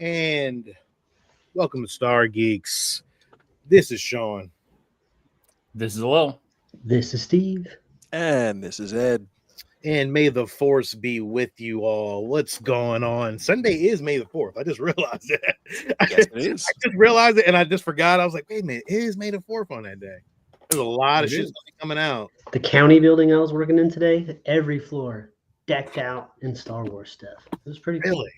And welcome to Star Geeks. This is Sean. This is Will. This is Steve. And this is Ed. And may the force be with you all. What's going on? Sunday is May the 4th. I just realized that. Yes, it is. I just realized it and I just forgot. I was like, wait a minute, it is May the 4th on that day. There's a lot of shit coming out. The county building I was working in today, every floor decked out in Star Wars stuff. It was pretty cool. Really?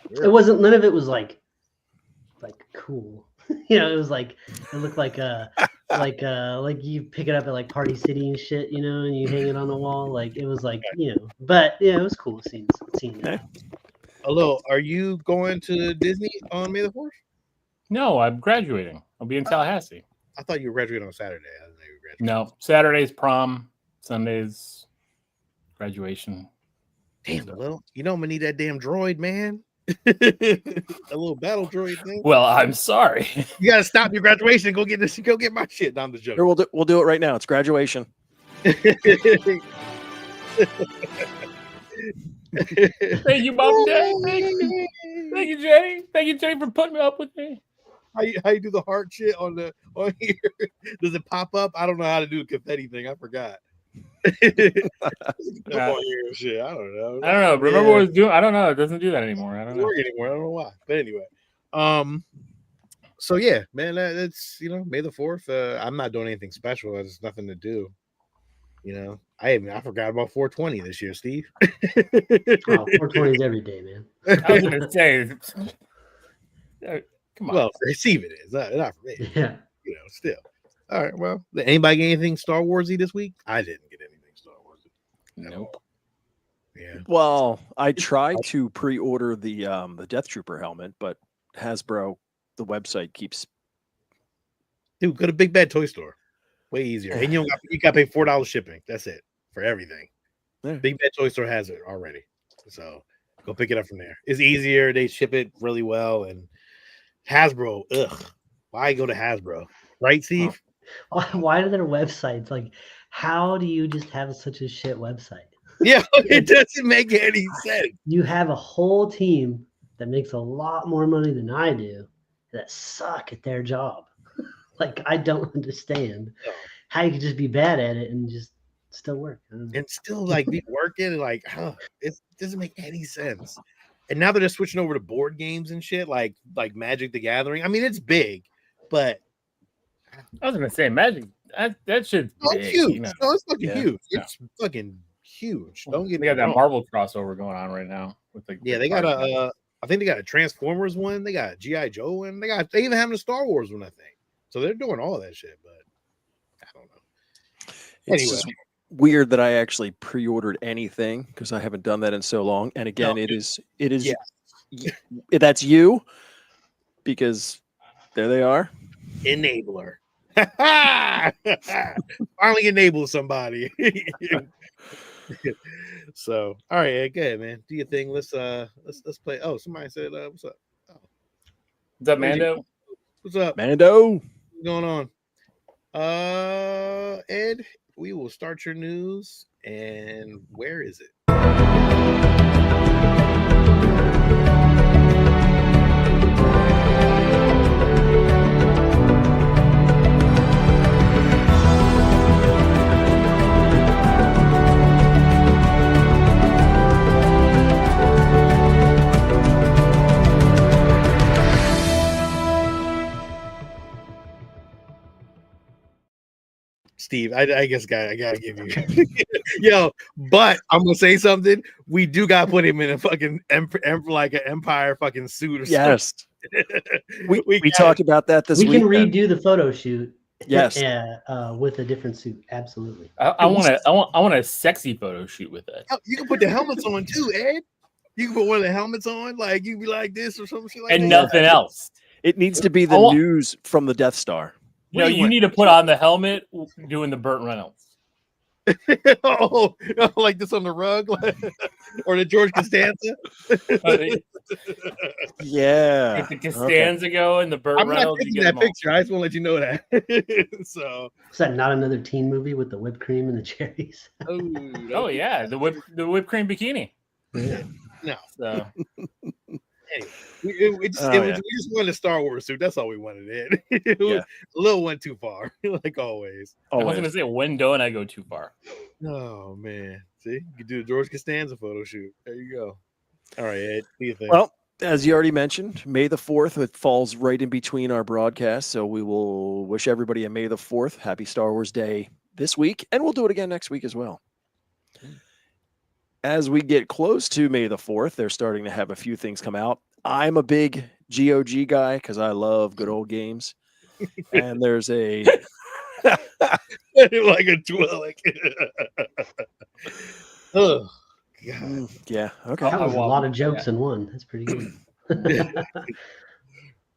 It wasn't, none of it was like cool. It was like, it looked like like you pick it up at like Party City and shit, and you hang it on the wall. Like it was like, but yeah, it was cool seeing that. Hello, are you going to Disney on May the 4th? No, I'm graduating. I'll be in Tallahassee. I thought you were graduating on Saturday. I didn't know you were graduating. No, Saturday's prom, Sunday's graduation. Damn, Lil. I'm gonna need that damn droid, man. A little battle droid thing. Well, I'm sorry. You gotta stop your graduation and go get this. Go get my shit. I'm the joke. Here, we'll do it right now. It's graduation. Thank you, Mom and Dad. Thank you, Jenny. Thank you, Jenny, for putting me up with me. How you do the heart shit on here? Does it pop up? I don't know how to do the confetti thing. I forgot. Shit. I don't know. Remember what it was doing? I don't know. It doesn't do that anymore. I don't know. Anymore. I don't know why. But anyway, so yeah, man, that's May the 4th. I'm not doing anything special. There's nothing to do. I forgot about 420 this year, Steve. 420 is every day, man. I was gonna say, come on. Well, for Steve it is, not for me. Yeah. Still. All right. Well, did anybody get anything Star Warsy this week? I didn't get anything Star Warsy. Nope. Yeah. Well, I tried to pre-order the Death Trooper helmet, but Hasbro, the website keeps. Dude, go to Big Bad Toy Store. Way easier. And you got to pay $4 shipping. That's it for everything. Yeah. Big Bad Toy Store has it already. So go pick it up from there. It's easier. They ship it really well. And Hasbro, why go to Hasbro? Right, Steve? Why are there websites? Like, how do you just have such a shit website? Yeah, it doesn't make any sense. You have a whole team that makes a lot more money than I do that suck at their job. Like, I don't understand how you could just be bad at it and just still work. And still, be working. It doesn't make any sense. And now they're just switching over to board games and shit, like Magic the Gathering. I mean, it's big, but I was gonna say Magic. That shit's big, huge. No, it's fucking huge. Yeah. It's fucking huge. Don't get me wrong. They got that Marvel crossover going on right now with they got I think they got a Transformers one. They got a G.I. Joe one. They even having a Star Wars one, I think. So they're doing all of that shit, but I don't know. It's just weird that I actually pre-ordered anything because I haven't done that in so long. And again, it is that's you because there they are. Enabler. Finally enable somebody. So all right, good man. Do your thing. Let's play. Oh, somebody said what's up? Oh. What's up, Mando? What's up, Mando? What's going on? Ed, we will start your news. And where is it? Steve, I guess I gotta give you yo, but I'm gonna say something. We do gotta put him in a fucking like an Empire fucking suit or yes. something. we talked about that this week. We can redo the photo shoot. Yes. With a different suit. Absolutely. I want a sexy photo shoot with it. You can put the helmets on too, Ed. You can put one of the helmets on, like you be like this or some shit like and that. Nothing else. It needs to be the news from the Death Star. You need to put on the helmet doing the Burt Reynolds. oh, like this on the rug, or the George Costanza. Yeah, if the Costanza go and the Burt Reynolds. I'm not taking that picture. I just want to let you know that. So is that not another teen movie with the whipped cream and the cherries? Oh yeah, the whipped cream bikini. Yeah. No. So Anyway, we just wanted a Star Wars suit. That's all we wanted. It was a little went too far, like always. I was going to say, when don't I go too far? Oh man, see, you could do a George Costanza photo shoot. There you go. All right, Ed, what do you think? Well, as you already mentioned, May the 4th, it falls right in between our broadcasts. So we will wish everybody a May the 4th. Happy Star Wars Day this week. And we'll do it again next week as well. As we get close to May the 4th, they're starting to have a few things come out. I'm a big GOG guy because I love good old games. And there's a... like a Twilight. Oh, God. Yeah, okay. That was a lot of jokes in one. That's pretty good.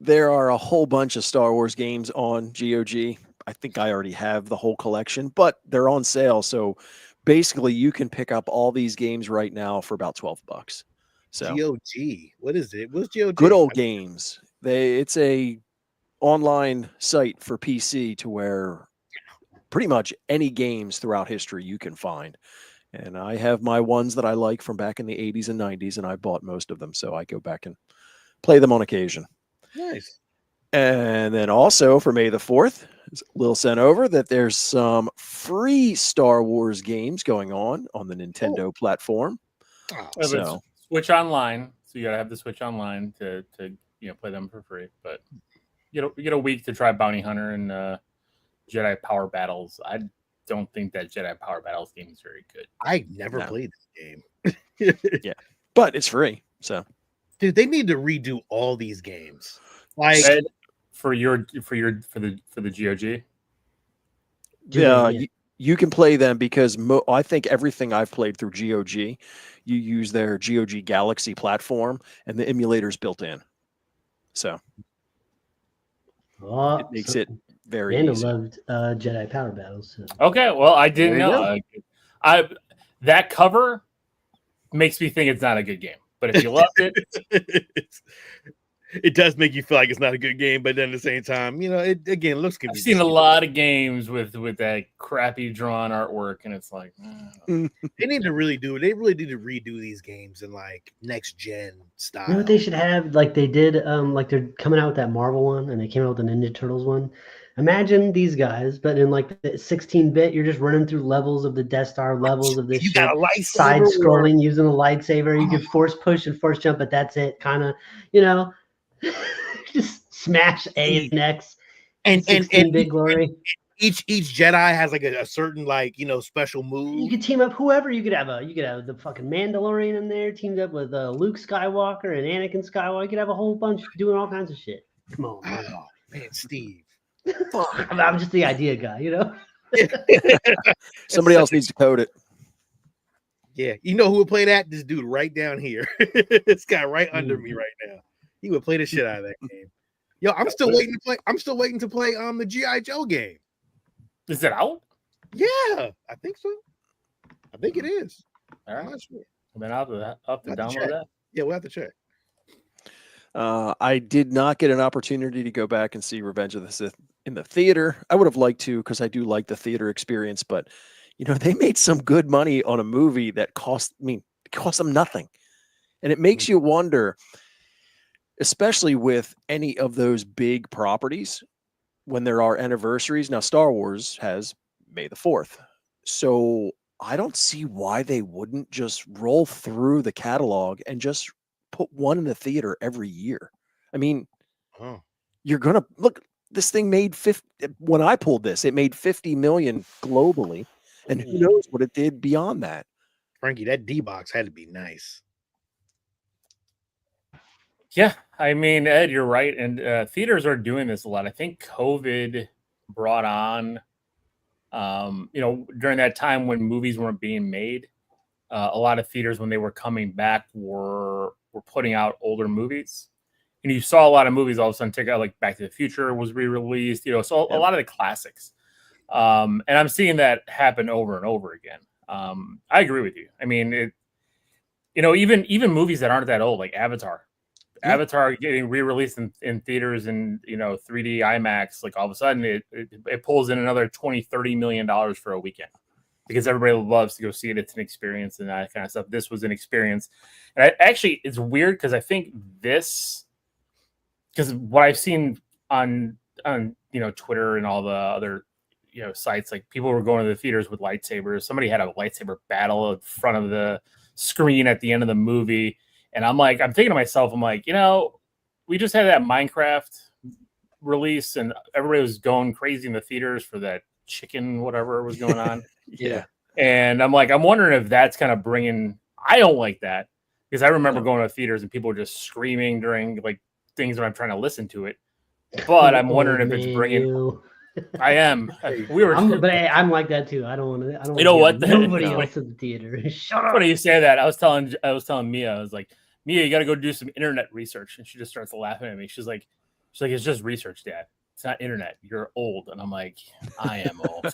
There are a whole bunch of Star Wars games on GOG. I think I already have the whole collection, but they're on sale. So basically you can pick up all these games right now for about $12. So GOG. What is it? What's GOG? Good old games. It's a online site for PC to where pretty much any games throughout history you can find. And I have my ones that I like from back in the 80s and 90s, and I bought most of them. So I go back and play them on occasion. Nice. And then also for May the 4th, Lil sent over that there's some free Star Wars games going on the Nintendo platform. Oh, so Switch Online. So you got to have the Switch Online to play them for free. But you get a week to try Bounty Hunter and Jedi Power Battles. I don't think that Jedi Power Battles game is very good. I never played this game. Yeah, but it's free. So, dude, they need to redo all these games. Like for the GOG. Yeah, you can play them because I think everything I've played through GOG, you use their GOG Galaxy platform, and the emulator's built in. So it makes it very Amanda easy. loved Jedi Power Battles. So. Okay, well, I didn't know. That cover makes me think it's not a good game. But if you loved it, it does make you feel like it's not a good game. But then at the same time, it again looks. I've seen a lot of games with that crappy drawn artwork, and it's like they need to really do it. They really need to redo these games in like next gen style. You know what they should have? Like they did, like they're coming out with that Marvel one, and they came out with the Ninja Turtles one. Imagine these guys, but in like the 16-bit, you're just running through levels of the Death Star, levels of this you shit, got a lightsaber side-scrolling, using a lightsaber. You can force push and force jump, but that's it. Kind of, just smash A and X and 16-bit glory. Each Jedi has like a certain special move. You could team up whoever. You could have the fucking Mandalorian in there teamed up with Luke Skywalker and Anakin Skywalker. You could have a whole bunch doing all kinds of shit. Come on, man. Oh, man, Steve. I'm just the idea guy, Somebody else needs to code it. Yeah, you know who would play that? This dude right down here. This guy right under me right now. He would play the shit out of that game. Yo, I'm still waiting to play. I'm still waiting to play the G.I. Joe game. Is it out? Yeah, I think so. I think it is. All right. I'm not sure. Then I'll have to download that. Yeah, we'll have to check. I did not get an opportunity to go back and see Revenge of the Sith in the theater. I would have liked to because I do like the theater experience, but they made some good money on a movie that cost them nothing. And it makes you wonder, especially with any of those big properties, when there are anniversaries. Now, Star Wars has May the 4th. So I don't see why they wouldn't just roll through the catalog and just put one in the theater every year. I mean, you're going to look, this thing made 50, when I pulled this, it made 50 million globally. And who knows what it did beyond that. Frankie, that D-Box had to be nice. Yeah, I mean, Ed, you're right. And theaters are doing this a lot. I think COVID brought on, during that time when movies weren't being made, a lot of theaters, when they were coming back, were putting out older movies. And you saw a lot of movies all of a sudden take out, like Back to the Future was re-released, so a lot of the classics. And I'm seeing that happen over and over again. I agree with you. I mean, even movies that aren't that old, like Avatar. Avatar getting re-released in theaters and 3D IMAX, like all of a sudden it pulls in another $20-30 million for a weekend. because everybody loves to go see it. It's an experience and that kind of stuff. This was an experience. And actually, it's weird because I think because what I've seen on Twitter and all the other sites, like people were going to the theaters with lightsabers. Somebody had a lightsaber battle in front of the screen at the end of the movie. And I'm thinking to myself, I'm like, we just had that Minecraft release and everybody was going crazy in the theaters for that chicken, whatever was going on. Yeah. And I'm wondering if that's kind of I don't like that because I remember going to theaters and people were just screaming during like things when I'm trying to listen to it. But I'm wondering if it's bringing. I am. I'm like that too. I don't want to. You know what? Nobody else in the theater. Shut up. Funny you say that. I was telling Mia. I was like, Mia, you got to go do some internet research, and she just starts laughing at me. She's like, it's just research, Dad. It's not internet. You're old, and I'm like, I am old.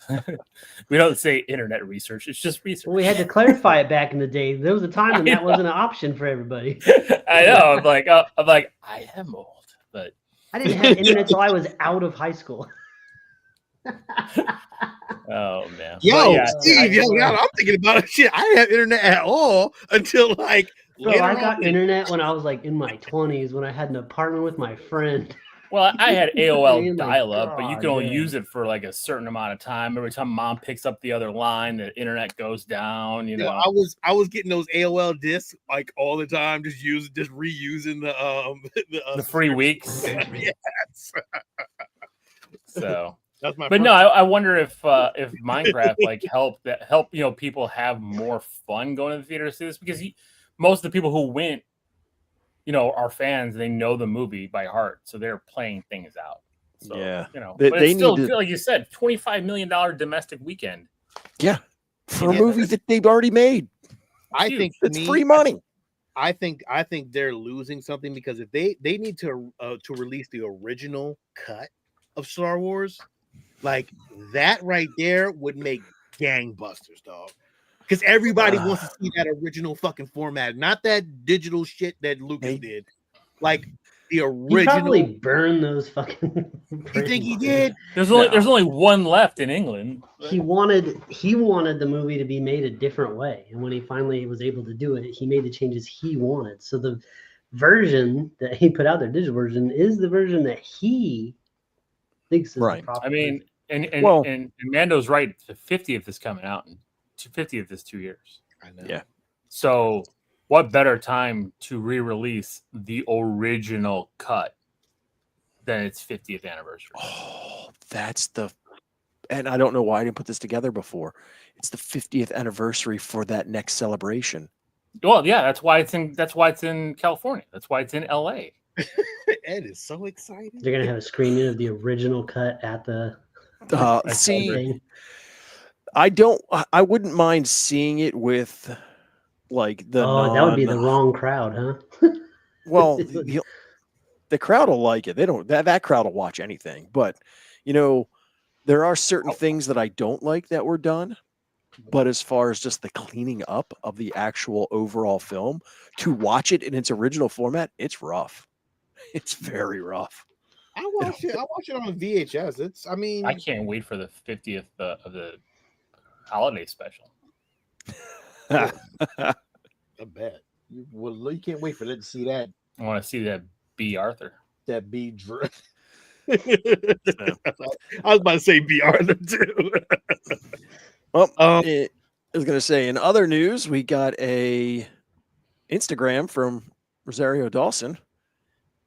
We don't say internet research. It's just research. Well, we had to clarify it back in the day. There was a time when that wasn't an option for everybody. I know. I'm like, I am old, but I didn't have internet until I was out of high school. Oh man, Steve, I'm thinking about it. Shit, I didn't have internet at all until like. Bro, I got internet when I was like in my 20s when I had an apartment with my friend. Well, I had AOL dial-up, but you can only use it for like a certain amount of time. Every time Mom picks up the other line, the internet goes down. I was getting those AOL discs like all the time, just reusing the free weeks. Yes. So. That's my but no, I wonder if Minecraft like help people have more fun going to the theater to see this because most of the people who went, are fans. They know the movie by heart, so they're playing things out. So, yeah, but it's still like you said, $25 million domestic weekend. Yeah, for a movie that they've already made. I think it's free money. I think they're losing something because if they need to release the original cut of Star Wars. Like that right there would make gangbusters, dog. Because everybody wants to see that original fucking format, not that digital shit that Lucas did. Like the original. He probably burned those fucking. You think he did? There's only one left in England. He wanted the movie to be made a different way, and when he finally was able to do it, he made the changes he wanted. So the version that he put out there, digital version, is the version that he thinks is the proper. I mean. And Mando's right. The 50th is coming out, and 50th is 2 years. I know. Yeah. So, what better time to re-release the original cut than its 50th anniversary? Oh, and I don't know why I didn't put this together before. It's the 50th anniversary for that next celebration. Well, yeah, that's why it's in California. That's why it's in LA. Ed is so excited. They're gonna have a screening of the original cut at the. See, I wouldn't mind seeing it with like the. Oh, that would be the wrong crowd, huh? Well, the crowd will like it. They don't. That crowd will watch anything. But there are certain things that I don't like that were done. But as far as just the cleaning up of the actual overall film, to watch it in its original format, it's rough. It's very rough. I watch it on VHS. I can't wait for the 50th of the holiday special. I bet. Well, you can't wait for them to see that. I want to see that B. Arthur. That B. I was about to say B. Arthur too. I was going to say, in other news, we got a Instagram from Rosario Dawson.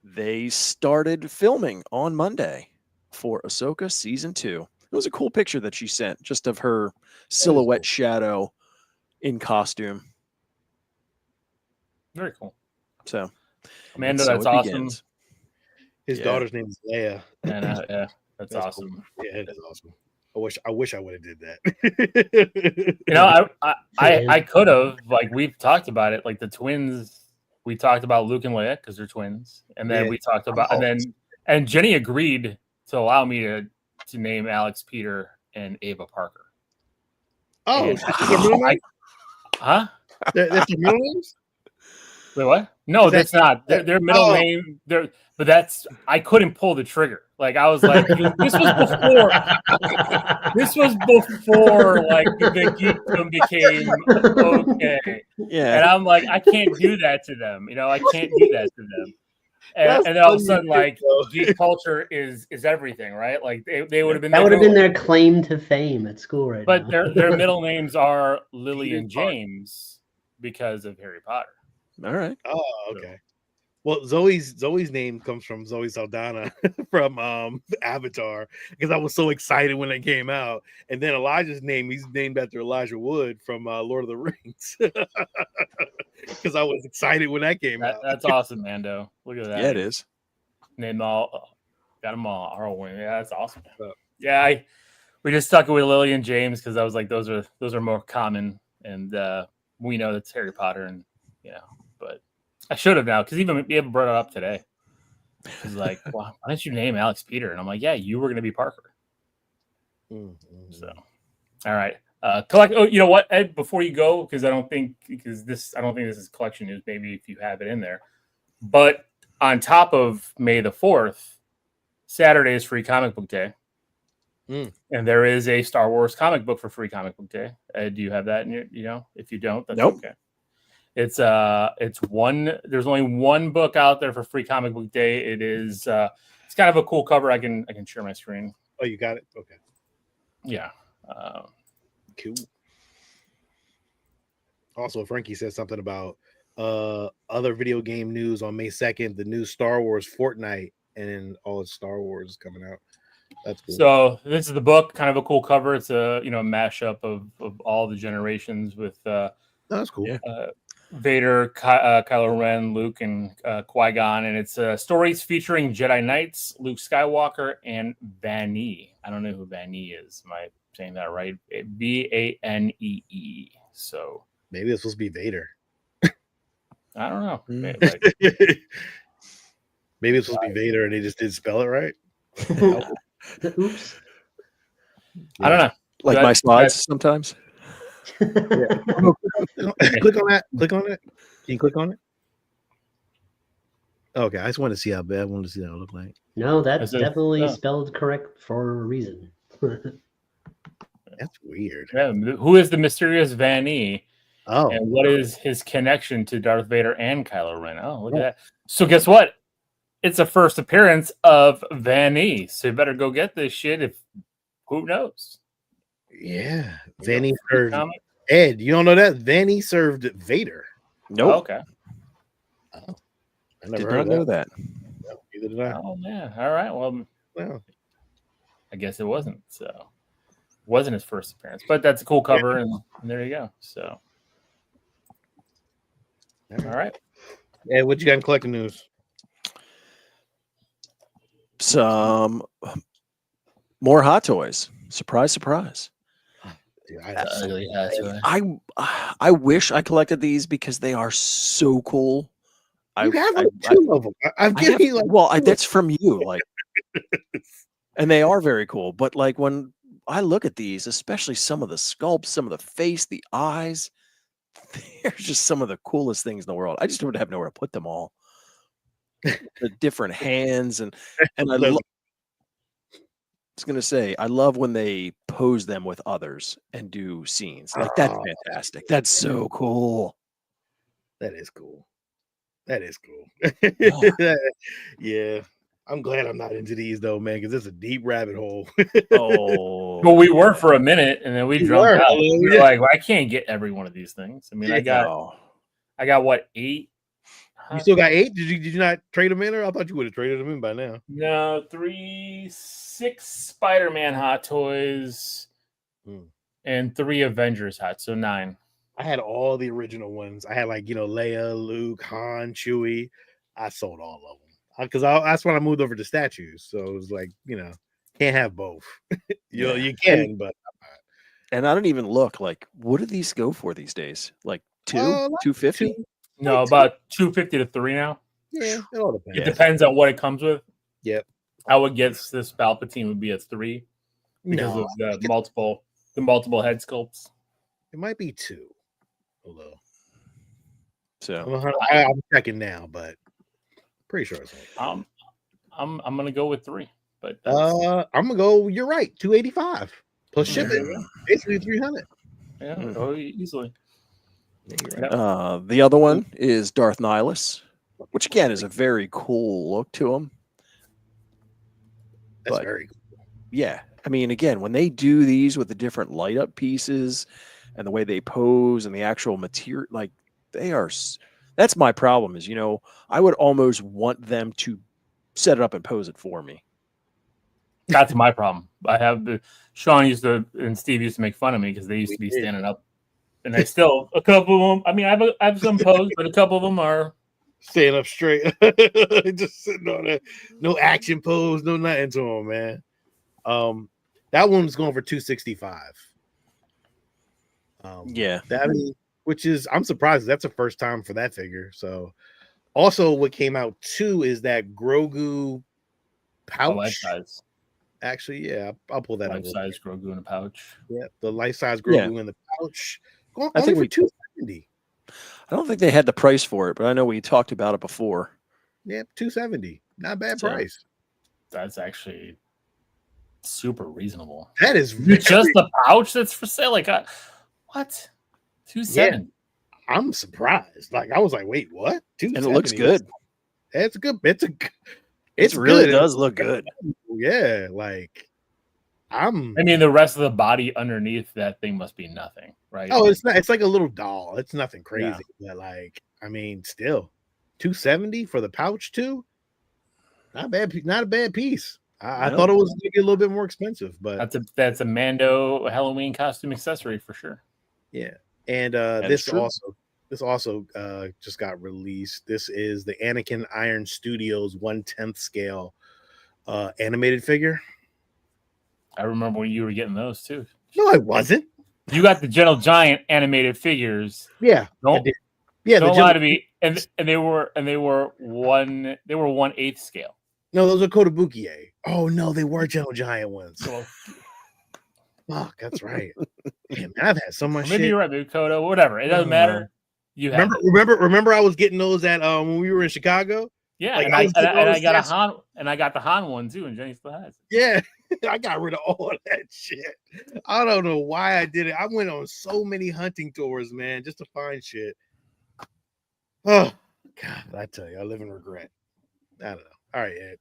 They started filming on Monday for Ahsoka Season 2. It was a cool picture that she sent, just of her silhouette shadow in costume. Very cool. So, Amanda, that's awesome. Begins. His daughter's name is Leia. And yeah, that's awesome. Cool. Yeah, it is awesome. I wish I would have did that. I could have, like, we've talked about it, like the twins. We talked about Luke and Leia because they're twins, and then we talked about, and Jenny agreed to allow me to name Alex Peter and Ava Parker. Oh, huh? That's your middle names? Wait, what? No, Is that- that's not their middle Oh. name. But that's I couldn't pull the trigger. Like I was like, this was before. This was before like the geekdom became okay, Yeah. and I'm like, I can't do that to them. I can't do that to them. That's And then all of a funny, sudden, like though. geek culture is everything, right? Like they would have been That like, would have been "Oh," their claim to fame at school right but now. their middle names are Lily Peter and Parker. James because of Harry Potter. All right. Oh, okay. Well, Zoe's name comes from Zoe Saldana from Avatar, because I was so excited when it came out. And then Elijah's name, he's named after Elijah Wood from Lord of the Rings, because I was excited when that came out. That's awesome, Mando. Look at that. Yeah, it is. Name all, got them all. Arwen. Yeah, that's awesome. Yeah. Yeah, we just stuck it with Lily and James because I was like, those are more common, and we know that's Harry Potter, and but I should have now because even brought it up today. She's like, well, why didn't you name Alex Peter? And I'm like, yeah, you were going to be Parker. Mm-hmm. So, all right. Collect. Oh, you know what, Ed? Before you go, because I don't think this is collection news. Maybe if you have it in there, but on top of May the 4th, Saturday is Free Comic Book Day, and there is a Star Wars comic book for Free Comic Book Day. Ed, do you have that in your? If you don't, that's Nope. okay. It's one. There's only one book out there for Free Comic Book Day. It is. It's kind of a cool cover. I can share my screen. Oh, you got it? Okay. Yeah. Cool. Also, Frankie said something about other video game news on May 2nd, the new Star Wars Fortnite, and all its Star Wars is coming out. That's cool. So this is the book, kind of a cool cover. It's a mashup of all the generations with that's cool. Yeah. Vader, Kylo Ren, Luke, and Qui-Gon, and it's stories featuring Jedi Knights, Luke Skywalker, and Vanee. I don't know who Vanee is. Am I saying that right? Vanee. So maybe it's supposed to be Vader. I don't know. Maybe it's supposed to be Vader, and they just didn't spell it right. Oops. I don't know. Like my slides sometimes. Click on that. Click on it. Can you click on it? Okay, I just want to see how bad. I want to see how it look like. No, that's definitely spelled correct for a reason. That's weird. Yeah, who is the mysterious Vanee? Oh, and what is his connection to Darth Vader and Kylo Ren? Oh, look at that. So guess what? It's a first appearance of Vanee. So you better go get this shit. If who knows? Yeah, Vanee served Ed. You don't know that Vanee served Vader. Nope. Oh, okay. Oh, I Did not know that. No, neither did I. Oh man. All right. Well, I guess it wasn't. So it wasn't his first appearance, but that's a cool cover, and there you go. So all right. Ed, what you got in collecting news? Some more Hot Toys. Surprise, surprise. Dude, I wish I collected these because they are so cool. You have two of them. I've given you like. Well, that's from you, like, and they are very cool. But like when I look at these, especially some of the sculpts, some of the face, the eyes, they're just some of the coolest things in the world. I just don't have nowhere to put them all. The different hands and I was gonna say I love when they pose them with others and do scenes. Like that's fantastic. That's so cool. That is cool. That is cool. Yeah. I'm glad I'm not into these though, man, because it's a deep rabbit hole. Well, we were for a minute, and then we dropped out. We were like, well, I can't get every one of these things. I mean, I got what, 8? You still got 8? Did you not trade them in, or I thought you would have traded them in by now? No, 6 Spider-Man Hot Toys and 3 Avengers Hot, so 9. I had all the original ones. I had like Leia, Luke, Han, Chewie. I sold all of them because that's when I moved over to statues. So it was like can't have both. You can, but and I don't even look like what do these go for these days? Like $250? No, about $250 to $3 now. Yeah, it all depends. It depends on what it comes with. Yep. I would guess this Palpatine would be a 3 because of the multiple head sculpts. It might be 2. Although So I'm checking now, but pretty sure it's I'm gonna go with 3, but I'm gonna go. You're right, 285 plus shipping, basically 300. easily. Yeah, you're right. the other one is Darth Nihilus, which again is a very cool look to him. That's but very cool. Yeah, I mean, again, when they do these with the different light up pieces and the way they pose and the actual material, like they are. That's my problem. Is I would almost want them to set it up and pose it for me. That's my problem. I have Sean used to and Steve used to make fun of me because they used to be standing up, and I still a couple of them. I mean, I have some pose, but a couple of them are staying up straight, just sitting on it. No action pose, no nothing to him, man. That one's going for 265. Yeah, which is I'm surprised that's the first time for that figure. So, also what came out too is that Grogu pouch. life size. Actually, yeah, I'll pull that life up. Size Grogu in a pouch. Yeah, the life size Grogu in the pouch. I think for 270. I don't think they had the price for it, but I know we talked about it before. Yeah, 270. Not bad price. That's actually super reasonable. That is just the pouch that's for sale. Like, what? 270. Yeah, I'm surprised. Like, I was like, wait, what? 270. And it looks good. It's good. It really does look good. Yeah, like I mean, the rest of the body underneath that thing must be nothing, right? Oh, it's not. It's like a little doll. It's nothing crazy, but like, I mean, still, 270 for the pouch too. Not bad. Not a bad piece. I thought it was maybe a little bit more expensive, but that's a Mando Halloween costume accessory for sure. Yeah, and this also just got released. This is the Anakin Iron Studios 1/10 scale animated figure. I remember when you were getting those too. No, I wasn't. You got the Gentle Giant animated figures. Yeah, I did. Yeah, don't lie to me. And they were 1/8 scale. No, those are Kotobukiye. Oh no, they were Gentle Giant ones. Fuck, that's right. Man, I've had so much. Maybe you're right, maybe Kodo, whatever. It doesn't matter. You remember I was getting those at when we were in Chicago. Yeah, like, I got the Han one too, and Jenny still has it. Yeah, I got rid of all of that shit. I don't know why I did it. I went on so many hunting tours, man, just to find shit. Oh God, I tell you, I live in regret. I don't know. All right, Ed.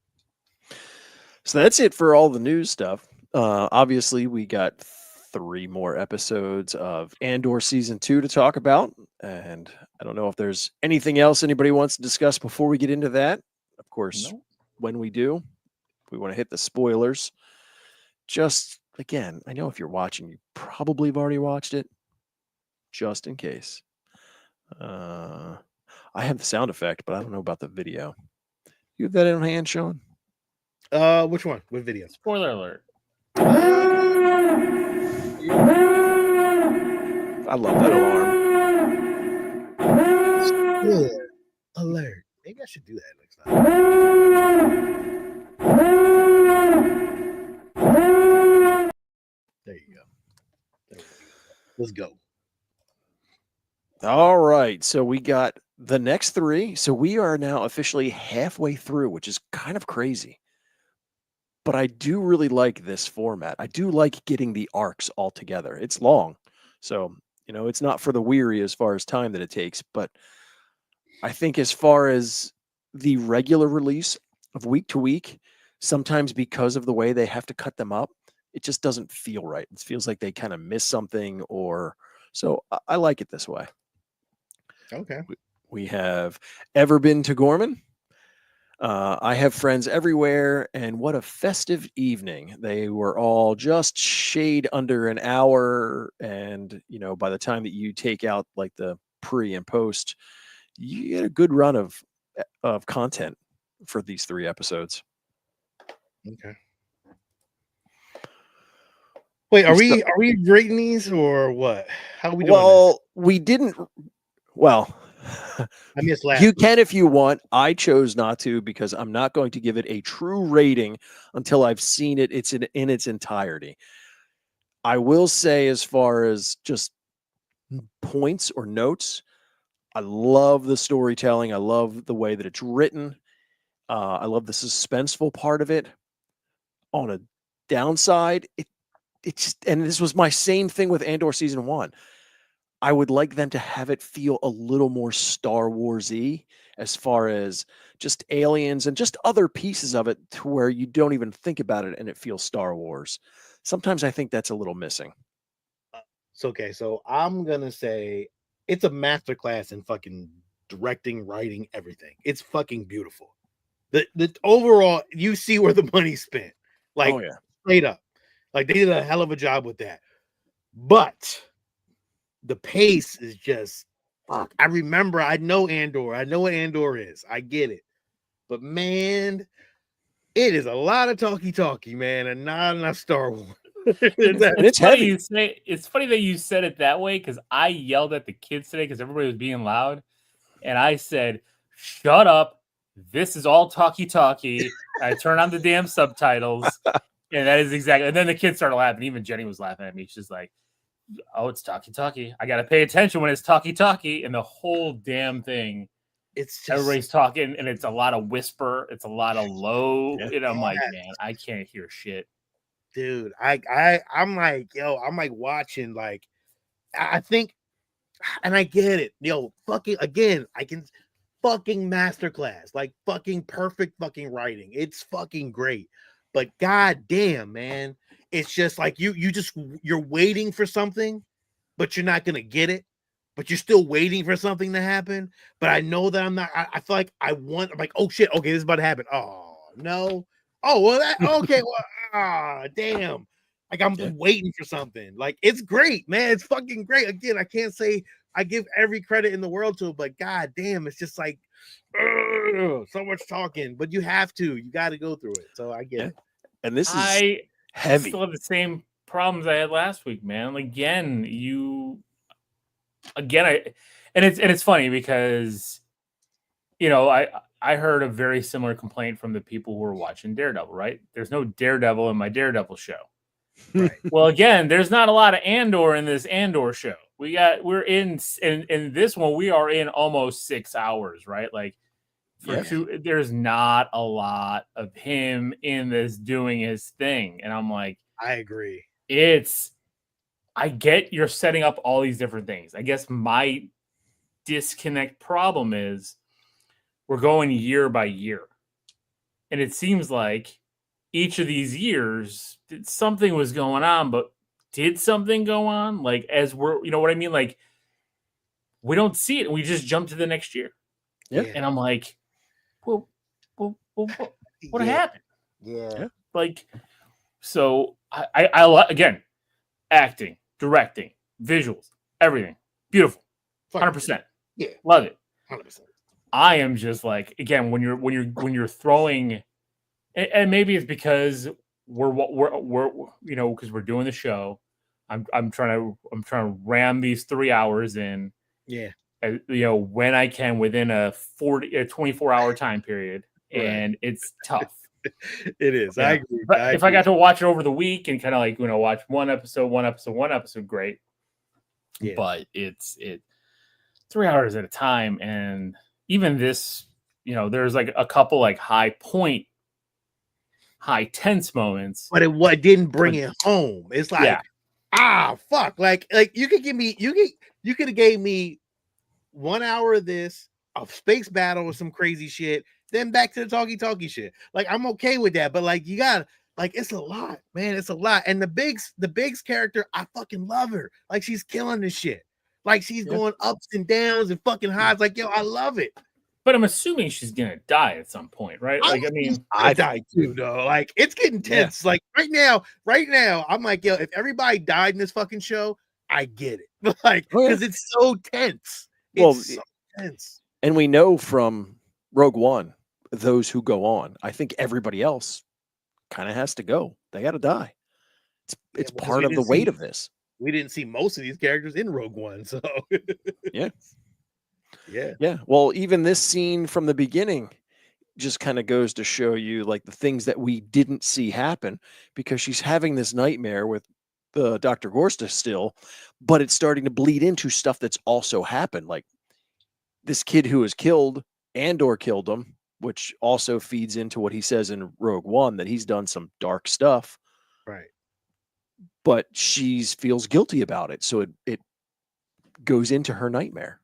So that's it for all the news stuff. Obviously, we got 3 more episodes of Andor season 2 to talk about, and I don't know if there's anything else anybody wants to discuss before we get into that. Of course, when we do, we want to hit the spoilers. Just again, I know if you're watching, you probably have already watched it. Just in case, I have the sound effect, but I don't know about the video. You have that in hand, Sean? Which one? What video? Spoiler alert. I love that alarm. Spoiler alert. Maybe I should do that next time. There you go. Let's go. All right. So we got the next 3. So we are now officially halfway through, which is kind of crazy. But I do really like this format. I do like getting the arcs all together. It's long. So, it's not for the weary as far as time that it takes. But I think as far as the regular release of week to week, sometimes because of the way they have to cut them up, it just doesn't feel right. It feels like they kind of miss something so I like it this way. Okay. We have Ever Been to Gorman? I have friends everywhere, and what a festive evening. They were all just shade under an hour, and by the time that you take out like the pre and post, you get a good run of content for these 3 episodes. Okay. Wait, are we rating these or what? How are we doing? Well, we didn't. Well, I missed last. You can if you want. I chose not to because I'm not going to give it a true rating until I've seen it. It's in its entirety. I will say, as far as just points or notes, I love the storytelling. I love the way that it's written. I love the suspenseful part of it. On a downside, it just, and this was my same thing with Andor season 1. I would like them to have it feel a little more Star Wars-y as far as just aliens and just other pieces of it to where you don't even think about it and it feels Star Wars. Sometimes I think that's a little missing. So okay, so I'm gonna say it's a masterclass in fucking directing, writing, everything. It's fucking beautiful. The overall, you see where the money's spent, like Oh yeah. straight up, like they did a hell of a job with that. But the pace is just fuck. I remember, I know Andor, I know what Andor is, I get it, but man, it is a lot of talkie, man, and not enough Star Wars. It's funny heavy. you say. It's funny that you said it that way because I yelled at the kids today because everybody was being loud, and I said, "Shut up! This is all talkie." I turned on the damn subtitles, and that is exactly. And then the kids started laughing. Even Jenny was laughing at me. She's like, "Oh, it's talkie. I got to pay attention when it's talkie." And the whole damn thing, It's just everybody's talking, and it's a lot of whisper. It's a lot of low. Yeah. And I'm like, man, I can't hear shit. dude, I'm like, yo, I'm like watching, like, I think, and I get it, yo, fucking again, I can fucking masterclass, like fucking perfect fucking writing. It's fucking great. But god damn, man, it's just like you're waiting for something, but you're not gonna get it. But you're still waiting for something to happen. But I know that I'm not. I feel like I'm like, oh shit, okay, this is about to happen. Oh no. Oh well, that okay. Well, damn. Like I'm Yeah. waiting for something. Like it's great, man. It's fucking great. Again, I can't say I give every credit in the world to it, but god damn, it's just like so much talking. But you have to. You got to go through it. So I get Yeah. it. And this is I heavy. still have the same problems I had last week, man. It's funny because I heard a very similar complaint from the people who were watching Daredevil, right? There's no Daredevil in my Daredevil show. Right. Well, again, there's not a lot of Andor in this Andor show. We're in this one, we are in almost 6 hours, right? Like there's not a lot of him in this doing his thing. And I'm like, I agree. I get you're setting up all these different things. I guess my disconnect problem is we're going year by year. And it seems like each of these years something was going on, but did something go on? Like as we're, you know what I mean? Like we don't see it. We just jump to the next year. Yeah. And I'm like, well what happened? Yeah. Like, so I again, acting, directing, visuals, everything. Beautiful. 100%. Yeah. Love it. 100%. I am just like, again, when you're throwing, and maybe it's because we're because we're doing the show. I'm trying to ram these 3 hours in. Yeah. When I can within a 24-hour time period, and it's tough. It is. Yeah. I agree. But if I got to watch it over the week and kind of like watch one episode, great. Yeah. But it's 3 hours at a time, and even this, there's like a couple like high tense moments, but it didn't bring it home. It's like, fuck. Like you could have gave me 1 hour of this, a space battle with some crazy shit, then back to the talkie shit. Like I'm okay with that, but like you got like it's a lot, man. It's a lot. And the Biggs character, I fucking love her. Like she's killing this shit. Like she's going ups and downs and fucking highs. Like yo, I love it. But I'm assuming she's gonna die at some point, right? Like I die too, though. Like it's getting tense. Like right now, I'm like, yo, if everybody died in this fucking show, I get it. Like because it's so tense. It's so tense. And we know from Rogue One, those who go on, I think everybody else kind of has to go. They got to die. It's part of the weight of this. We didn't see most of these characters in Rogue One, so yeah. Yeah. Well, even this scene from the beginning just kind of goes to show you like the things that we didn't see happen, because she's having this nightmare with the Dr. Gorsta still, but it's starting to bleed into stuff that's also happened. Like this kid who was killed, Andor killed him, which also feeds into what he says in Rogue One, that he's done some dark stuff, Right. but she feels guilty about it. So it goes into her nightmare.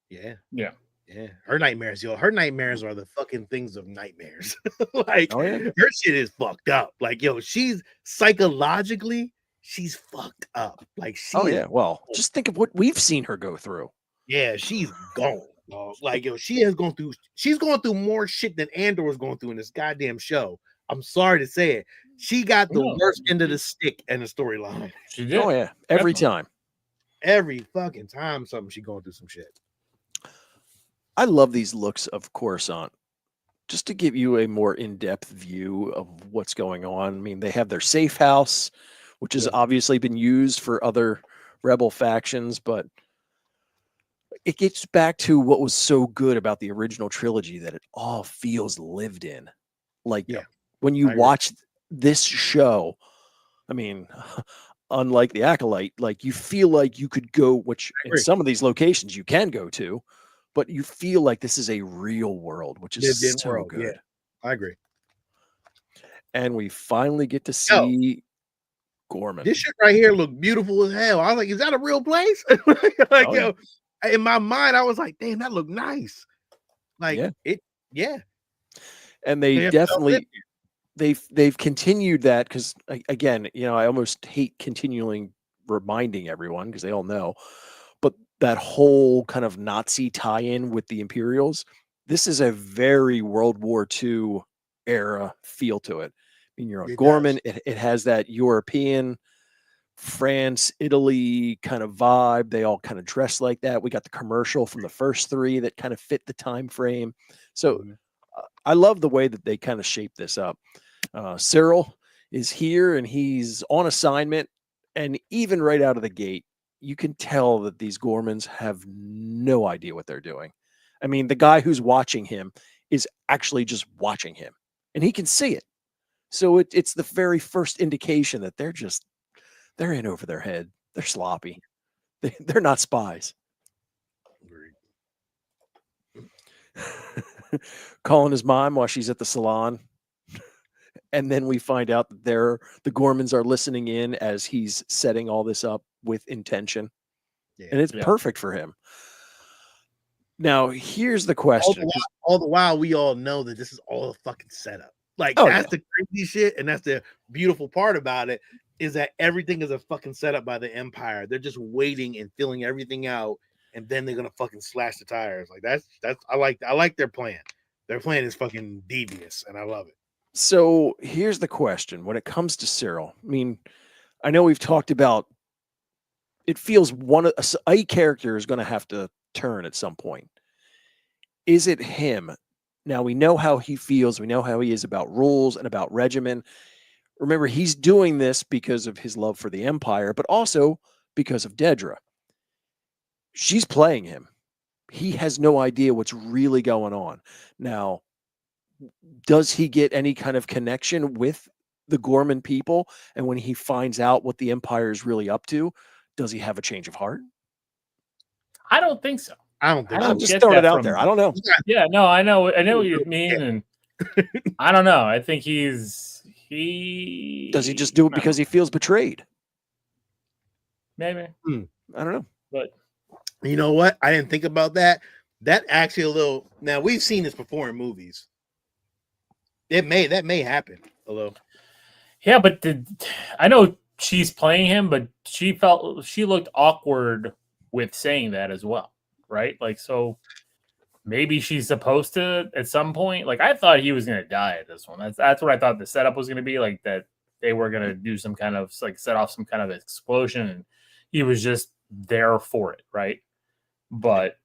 Yeah. Yeah. Yeah. Her nightmares, yo. Her nightmares are the fucking things of nightmares. Like, Oh, yeah. her shit is fucked up. Like, yo, she's psychologically, she's fucked up. Like, she Oh, is, yeah. Well, just think of what we've seen her go through. yeah, she's gone. Dog. Like, yo, she's going through more shit than Andor was going through in this goddamn show. I'm sorry to say it. She got the No. worst end of the stick in the storyline. She did. Oh, yeah. Every Definitely. time. Every fucking time she going through some shit. I love these looks of Coruscant. Just to give you a more in-depth view of what's going on. I mean, they have their safe house, which has Yeah. obviously been used for other rebel factions, but it gets back to what was so good about the original trilogy, that it all feels lived in. Like, Yeah, when you I agree. watch this show, I mean, unlike the Acolyte, like, you feel like you could go, which in agree. some of these locations you can go to, but you feel like this is a real world, which is Lived in so world. good. Yeah, I agree. And we finally get to see Gorman. This shit right here look beautiful as hell. I was like, is that a real place? Like, Oh, yo, in my mind, I was like, damn, that look nice. Like, Yeah. yeah. And they Yeah, definitely they've continued that, because again, I almost hate continuing reminding everyone, because they all know, but that whole kind of Nazi tie-in with the Imperials, this is a very World War II era feel to it. I mean, you're on It Gorman, does. it has that European, France, Italy kind of vibe. They all kind of dress like that. We got the commercial from the first three that kind of fit the time frame. So Mhm. I love the way that they kind of shape this up. Cyril is here and he's on assignment, and even right out of the gate, you can tell that these Gormans have no idea what they're doing. I mean, the guy who's watching him is actually just watching him, and he can see it. So it's the very first indication that they're in over their head. They're sloppy. They're not spies. Calling his mom while she's at the salon. And then we find out that the Gormans are listening in as he's setting all this up with intention. Yeah. And it's perfect for him. Now, here's the question. All the while, we all know that this is all a fucking setup. Like, Oh, that's the crazy shit, and that's the beautiful part about it, is that everything is a fucking setup by the Empire. They're just waiting and filling everything out, and then they're gonna fucking slash the tires. Like, that's I like their plan. Their plan is fucking devious, and I love it. So here's the question. When it comes to Cyril, I mean, I know we've talked about, it feels a character is going to have to turn at some point. Is it him? Now, we know how he feels. We know how he is about rules and about regimen. Remember, he's doing this because of his love for the Empire, but also because of Dedra. She's playing him. He has no idea what's really going on. Now, does he get any kind of connection with the Gorman people? And when he finds out what the Empire is really up to, does he have a change of heart? I don't think so. I'm just throwing it out there. I don't know. Yeah, no, I know what you mean, and I don't know. I think he does he just do it because he feels betrayed? Maybe. I don't know. But you know what? I didn't think about that. That actually a little. Now, we've seen this before in movies. That may happen. Hello. Yeah, but I know she's playing him, but she looked awkward with saying that as well, right? Like, so maybe she's supposed to at some point. Like, I thought he was gonna die at this one. That's what I thought the setup was gonna be, like that they were gonna do some kind of like set off some kind of explosion, and he was just there for it, right? But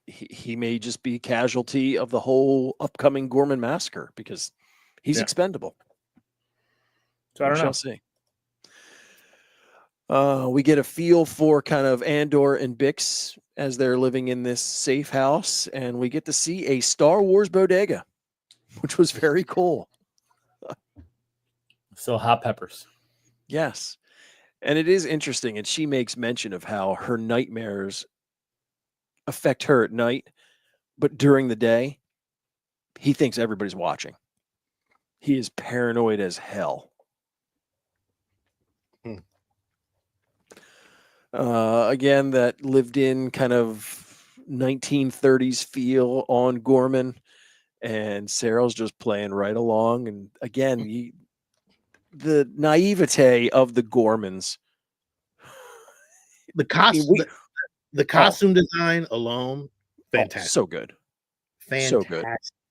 he may just be casualty of the whole upcoming Gorman massacre because he's expendable. So I don't know. Shall see. We get a feel for kind of Andor and Bix as they're living in this safe house, and we get to see a Star Wars bodega, which was very cool. Still hot peppers. Yes. And it is interesting, and she makes mention of how her nightmares affect her at night, but during the day, he thinks everybody's watching. He is paranoid as hell. Again, that lived in kind of 1930s feel on Gorman, and Cyril's just playing right along. And again, the naivete of the Gormans. The costume, the costume design alone, fantastic. So good. Fantastic. So good.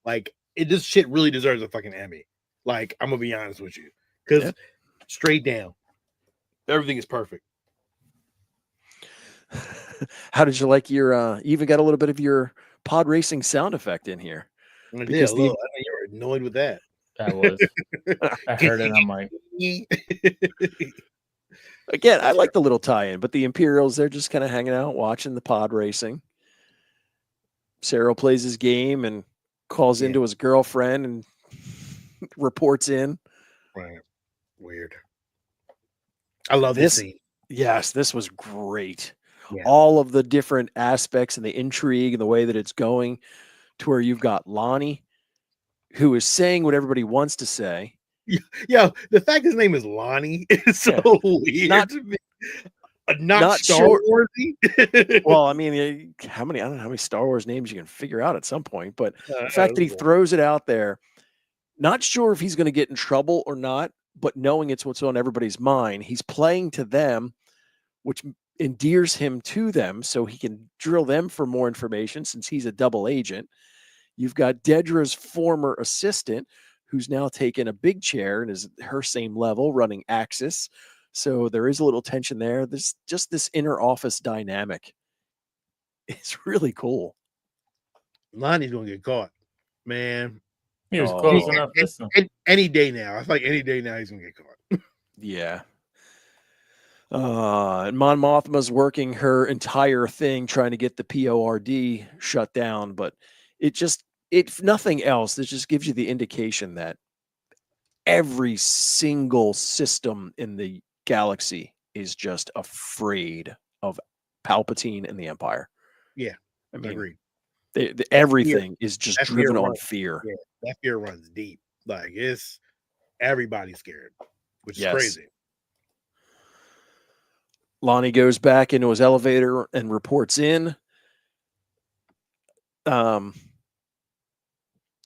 Like, this shit really deserves a fucking Emmy. Like, I'm gonna be honest with you, because straight down, everything is perfect. How did you like your? You even got a little bit of your pod racing sound effect in here. I did a little. I know you were annoyed with that. I was. I heard it. I'm like, again, I like the little tie-in, but the Imperials, they're just kind of hanging out, watching the pod racing. Cyril plays his game and calls into his girlfriend and reports in. Right. Weird. I love this scene. Yes, this was great. Yeah. All of the different aspects and the intrigue and the way that it's going, to where you've got Lonnie, who is saying what everybody wants to say. Yeah, the fact his name is Lonnie is so weird. Not Star Warsy. Well, I mean, I don't know how many Star Wars names you can figure out at some point, but the fact that he throws it out there, not sure if he's going to get in trouble or not, but knowing it's what's on everybody's mind, he's playing to them, which endears him to them so he can drill them for more information since he's a double agent. You've got Dedra's former assistant, who's now taken a big chair and is her same level running Axis. So there is a little tension there. There's just this inner office dynamic. It's really cool. Lonnie's going to get caught, man. He was close enough. Any day now. I feel like any day now he's going to get caught. Yeah. And Mon Mothma's working her entire thing trying to get the PORD shut down, but if nothing else, this just gives you the indication that every single system in the galaxy is just afraid of Palpatine and the Empire. Yeah, I mean, agreed. Everything is just driven on fear. Yeah, that fear runs deep. Like, it's everybody's scared, which is crazy. Lonnie goes back into his elevator and reports in.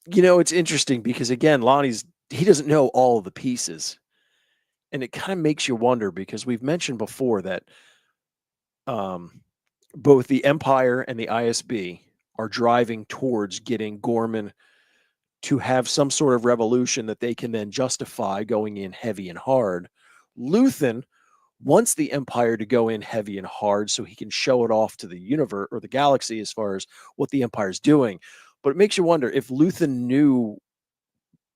It's interesting because, again, he doesn't know all of the pieces. And it kind of makes you wonder, because we've mentioned before that both the Empire and the ISB are driving towards getting Gorman to have some sort of revolution that they can then justify going in heavy and hard. Luthen wants the Empire to go in heavy and hard so he can show it off to the universe or the galaxy as far as what the Empire's doing. But it makes you wonder, if Luthen knew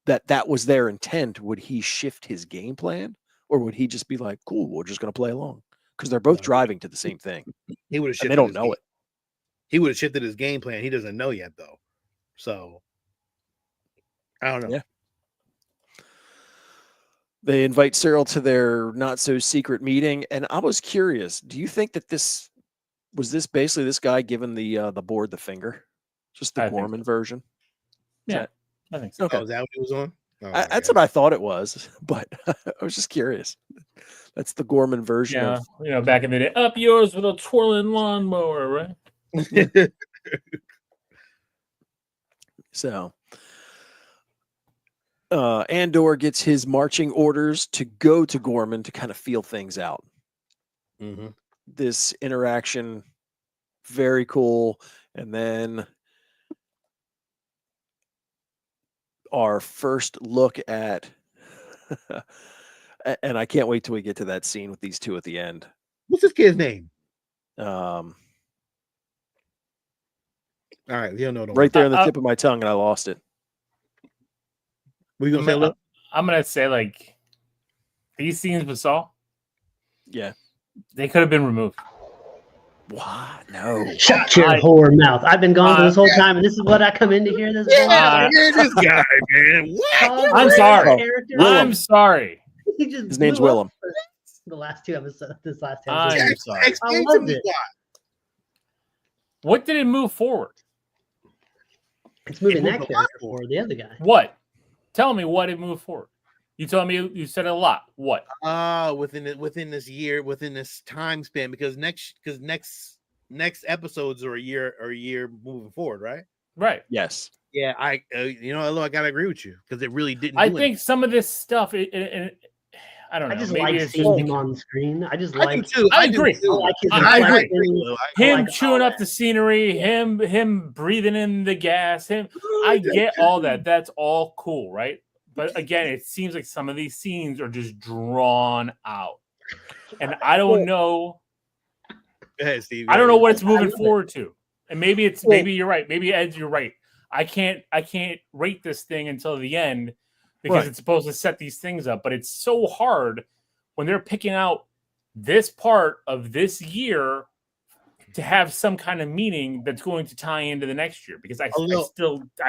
that was their intent, would he shift his game plan, or would he just be like, cool, we're just going to play along? Because they're both driving to the same thing. He would have shifted. They don't know it. He would have shifted his game plan. He doesn't know yet, though. So I don't know. Yeah. They invite Cyril to their not so secret meeting, and I was curious. Do you think that this basically this guy giving the board the finger, just the Gorman version? Yeah, I think so. Okay, is that what he was on? That's what I thought it was, but I was just curious. That's the Gorman version. Yeah, back in the day, up yours with a twirling lawnmower, right? So, Andor gets his marching orders to go to Gorman to kind of feel things out. Mm-hmm. This interaction, very cool. And then our first look at, and I can't wait till we get to that scene with these two at the end. What's this kid's name? All right, you don't know. Right there on the tip of my tongue, and I lost it. What you gonna say? I'm gonna say, like, these scenes with Saul. Yeah, they could have been removed. What? No. Shut your whore mouth. I've been gone for this whole time, and this is what I come in to hear. This this guy, man. What? I'm sorry. I'm sorry. His name's Willem. The last two episodes. This last two episodes. I'm sorry. I loved it. What did it move forward? It's moving moved that a lot character forward. forward. The other guy. What? Tell me what it moved forward. You told me you said a lot. What? Within this year, within this time span, because next episodes are a year moving forward, right? Right. Yes. Yeah, I gotta agree with you because it really didn't. I think some of this stuff, I don't know. I just maybe like it's seeing just him on screen. I just I do like. too. I do agree. too. I like his I agree. inflection. him like chewing all up the scenery, him breathing in the gas, him. Oh, I get all that. That's all cool, right? But again, it seems like some of these scenes are just drawn out, and I don't know. Go ahead, Steve. I don't know what it's I moving love it. forward to, and maybe you're right. Maybe Ed, you're right. I can't rate this thing until the end because Right. it's supposed to set these things up. But it's so hard when they're picking out this part of this year to have some kind of meaning that's going to tie into the next year. Because I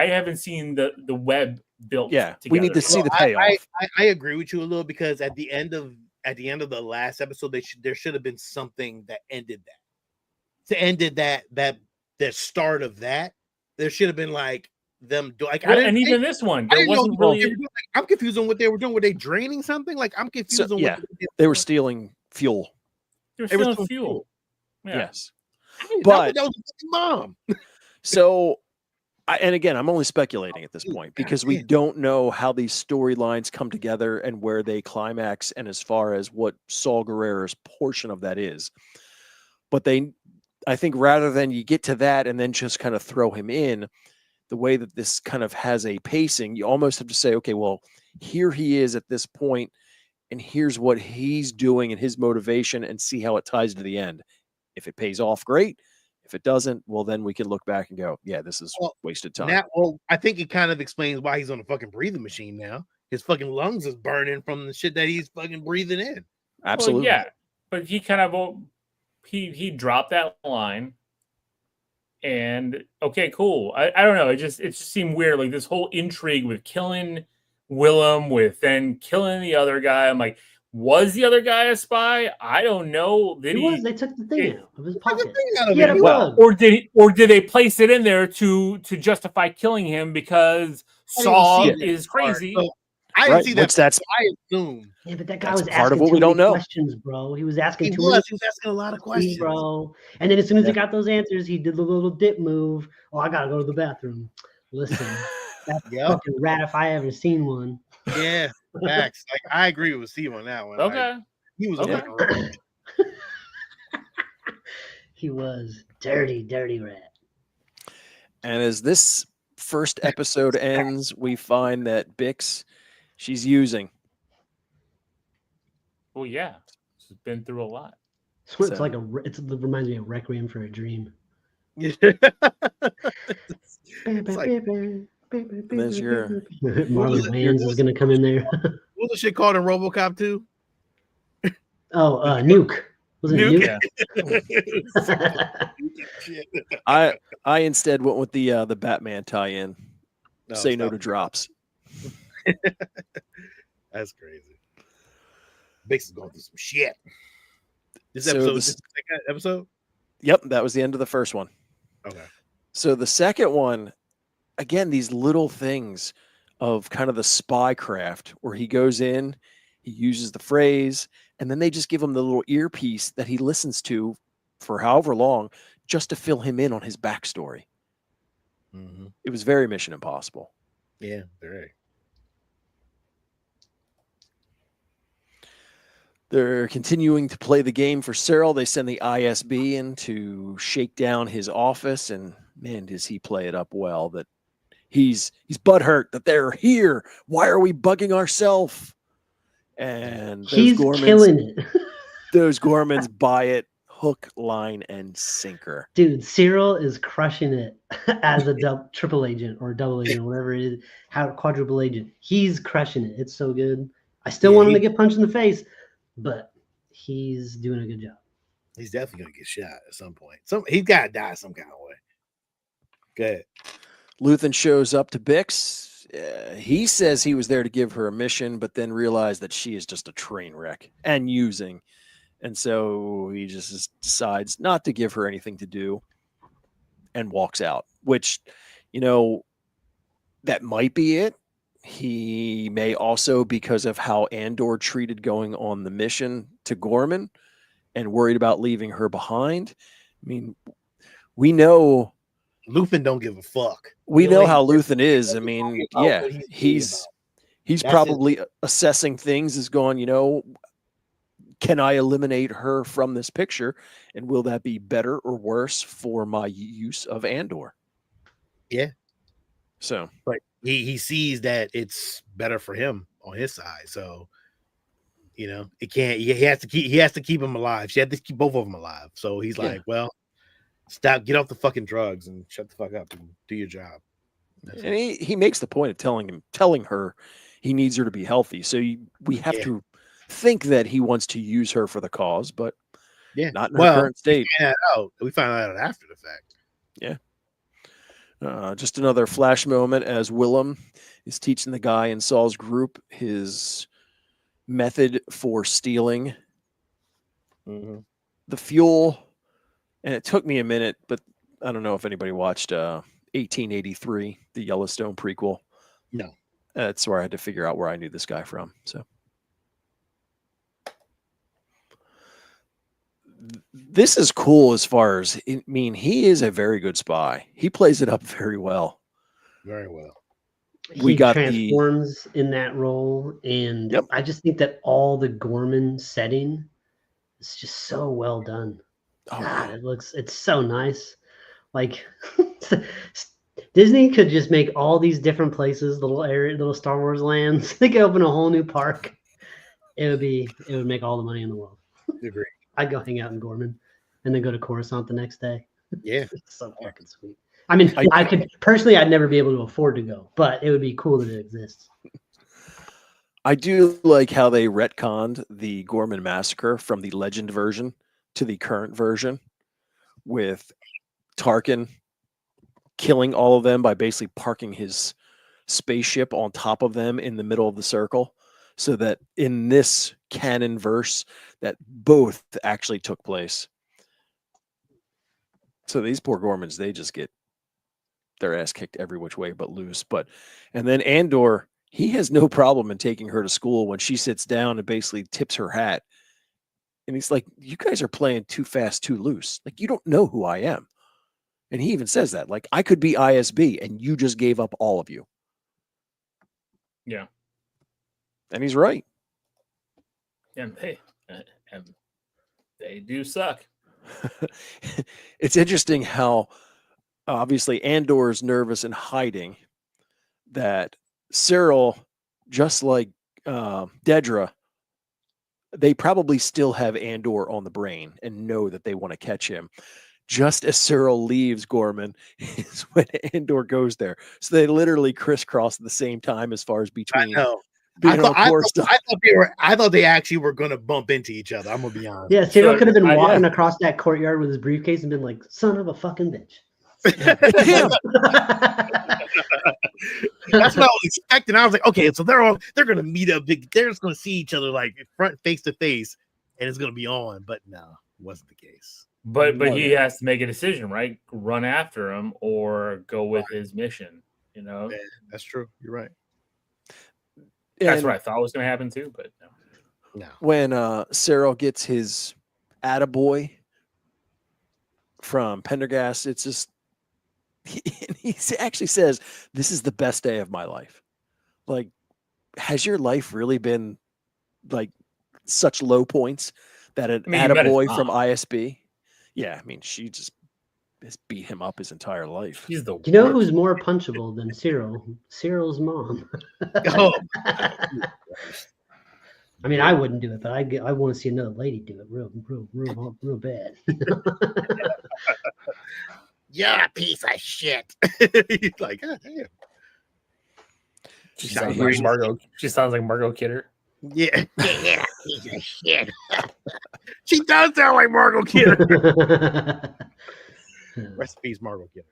haven't seen the web built. Yeah, together. we need to see the payoff. I agree with you a little because at the end of the last episode, there should have been something that ended that. To ended that the start of that. There should have been like them like even this one, there wasn't really. I'm confused on what they were doing. Were they draining something? Like I'm confused So, on yeah, what they did. they were stealing fuel. They were They were stealing stealing fuel. Yeah. Yes. But But- that was a fucking bomb. So, and again, I'm only speculating at this point because we goddamn. don't know how these storylines come together and where they climax, and as far as what Saul Guerrero's portion of that is. But I think rather than you get to that and then just kind of throw him in, the way that this kind of has a pacing, you almost have to say, okay, well, here he is at this point, and here's what he's doing and his motivation, and see how it ties to the end. If it pays off, great. If it doesn't, well, then we can look back and go, yeah, this is wasted time. I think it kind of explains why he's on a fucking breathing machine now. His fucking lungs is burning from the shit that he's fucking breathing in. Absolutely. Well, yeah, but he kind of he dropped that line, and okay, cool. I don't know. It just seemed weird. Like this whole intrigue with killing Willem, with then killing the other guy. I'm like, was the other guy a spy? I don't know. They took the thing out of his pocket. He He had a Well, bug. Or did they place it in there to justify killing him because I didn't Saul see that is part. crazy? So, I didn't Right, see which that. that's I assume Yeah, but that guy That's was part of asking what too we don't many know. questions, bro. He was asking he too was. many He was asking a lot of questions, questions. bro. And then as soon as he Yeah. got those answers, he did the little dip move. Oh, I gotta go to the bathroom. Listen, that's Yep. fucking rat if I ever seen one. Yeah, facts. Like I agree with Steve on that one. Like, Okay. he was Okay. a fucking rat. He was dirty rat. And as this first episode ends, we find that Bix, she's using. Well, yeah, she's been through a lot. So it's So- like it reminds me of Requiem for a Dream. It's like, there's your- Marlon Wayans is gonna come in there. what's the shit called in RoboCop 2? Nuke. Was it Nuke? Nuke? I instead went with the Batman tie-in. No, Say no stop. to drops. That's crazy. Bix is going through some shit. This So episode, this- this second episode? Yep, that was the end of the first one. Okay. So the second one, again, these little things of kind of the spy craft where he goes in, he uses the phrase, and then they just give him the little earpiece that he listens to for however long just to fill him in on his backstory. Mm-hmm. It was very Mission Impossible. Yeah, very. They're continuing to play the game for Cyril. They send the ISB in to shake down his office, and man, does he play it up well that he's butthurt that they're here. Why are we bugging ourselves? And He's killing it. Those Gormans buy it hook, line, and sinker. Dude, Cyril is crushing it as a triple agent or double agent, whatever it is, quadruple agent. He's crushing it. It's so good. I still want him to get punched in the face, but he's doing a good job. He's definitely gonna get shot at some point. He's gotta die some kind of way. Go ahead. Luthen shows up to Bix. He says he was there to give her a mission, but then realized that she is just a train wreck and using. And so he just decides not to give her anything to do and walks out, which, you know, that might be it. He may also, because of how Andor treated going on the mission to Gorman and worried about leaving her behind. I mean, we know Luthen don't give a fuck. we He know only how gives Luthen a is. I fuck mean, about yeah, what he's he's That's probably assessing things as going, can I eliminate her from this picture? And will that be better or worse for my use of Andor? Yeah. So, But he sees that it's better for him on his side. So, it can't. He has to keep him alive. She had to keep both of them alive. So he's Yeah. like, well, stop, get off the fucking drugs and shut the fuck up and do your job. That's and it. he makes the point of telling her he needs her to be healthy. So we have Yeah. to think that he wants to use her for the cause, but Yeah. not in her current state. We find that out after the fact. Yeah. Just another flash moment as Willem is teaching the guy in Saul's group his method for stealing the fuel. And it took me a minute, but I don't know if anybody watched 1883, the Yellowstone prequel. No. That's where I had to figure out where I knew this guy from. So this is cool as far as, he is a very good spy. He plays it up very well. Very well. We He got transforms in that role, and Yep. I just think that all the Gorman setting is just so well done. Oh, God, yeah. it's so nice. Like Disney could just make all these different places, little Star Wars lands. They could open a whole new park. It would make all the money in the world. Agree. I'd go hang out in Gorman and then go to Coruscant the next day. Yeah. It's so fucking sweet. I mean, I could personally, I'd never be able to afford to go, but it would be cool that it exists. I do like how they retconned the Gorman massacre from the legend version to the current version, with Tarkin killing all of them by basically parking his spaceship on top of them in the middle of the circle, so that in this canon verse that both actually took place. So these poor Gormans, they just get their ass kicked every which way but loose. And then Andor, he has no problem in taking her to school when she sits down and basically tips her hat. And he's like, you guys are playing too fast, too loose. Like, you don't know who I am. And he even says that, like, I could be ISB and you just gave up all of you. Yeah. And he's right. And they do suck. It's interesting how obviously Andor is nervous and hiding, that Cyril, just like Dedra, they probably still have Andor on the brain and know that they want to catch him. Just as Cyril leaves Gorman is when Andor goes there. So they literally crisscross at the same time as far as between. I know. I thought they actually were gonna bump into each other. I'm gonna be honest. Yeah, Cyril could have been walking across that courtyard with his briefcase and been like, "Son of a fucking bitch." That's what I was expecting. I was like, okay, so they're gonna meet up. They're just gonna see each other like front face to face, and it's gonna be on. But no, it wasn't the case. But he has to make a decision, right? Run after him or go with his mission. Yeah, that's true. You're right. That's what I thought was going to happen too, but no. When Cyril gets his attaboy from Pendergast, it's just he actually says, "This is the best day of my life." Like, has your life really been like such low points that an attaboy from ISB? Yeah, I mean, she just has beat him up his entire life. He's the Do you know who's more punchable than Cyril? Cyril's mom. Oh. I mean, I wouldn't do it, but I want to see another lady do it real bad. You're a piece of shit. He's like, God damn. She sounds like Margot. She sounds like Margot Kidder. Yeah. Yeah, piece of shit. She does sound like Margot Kidder. Recipes, Margot Kidder.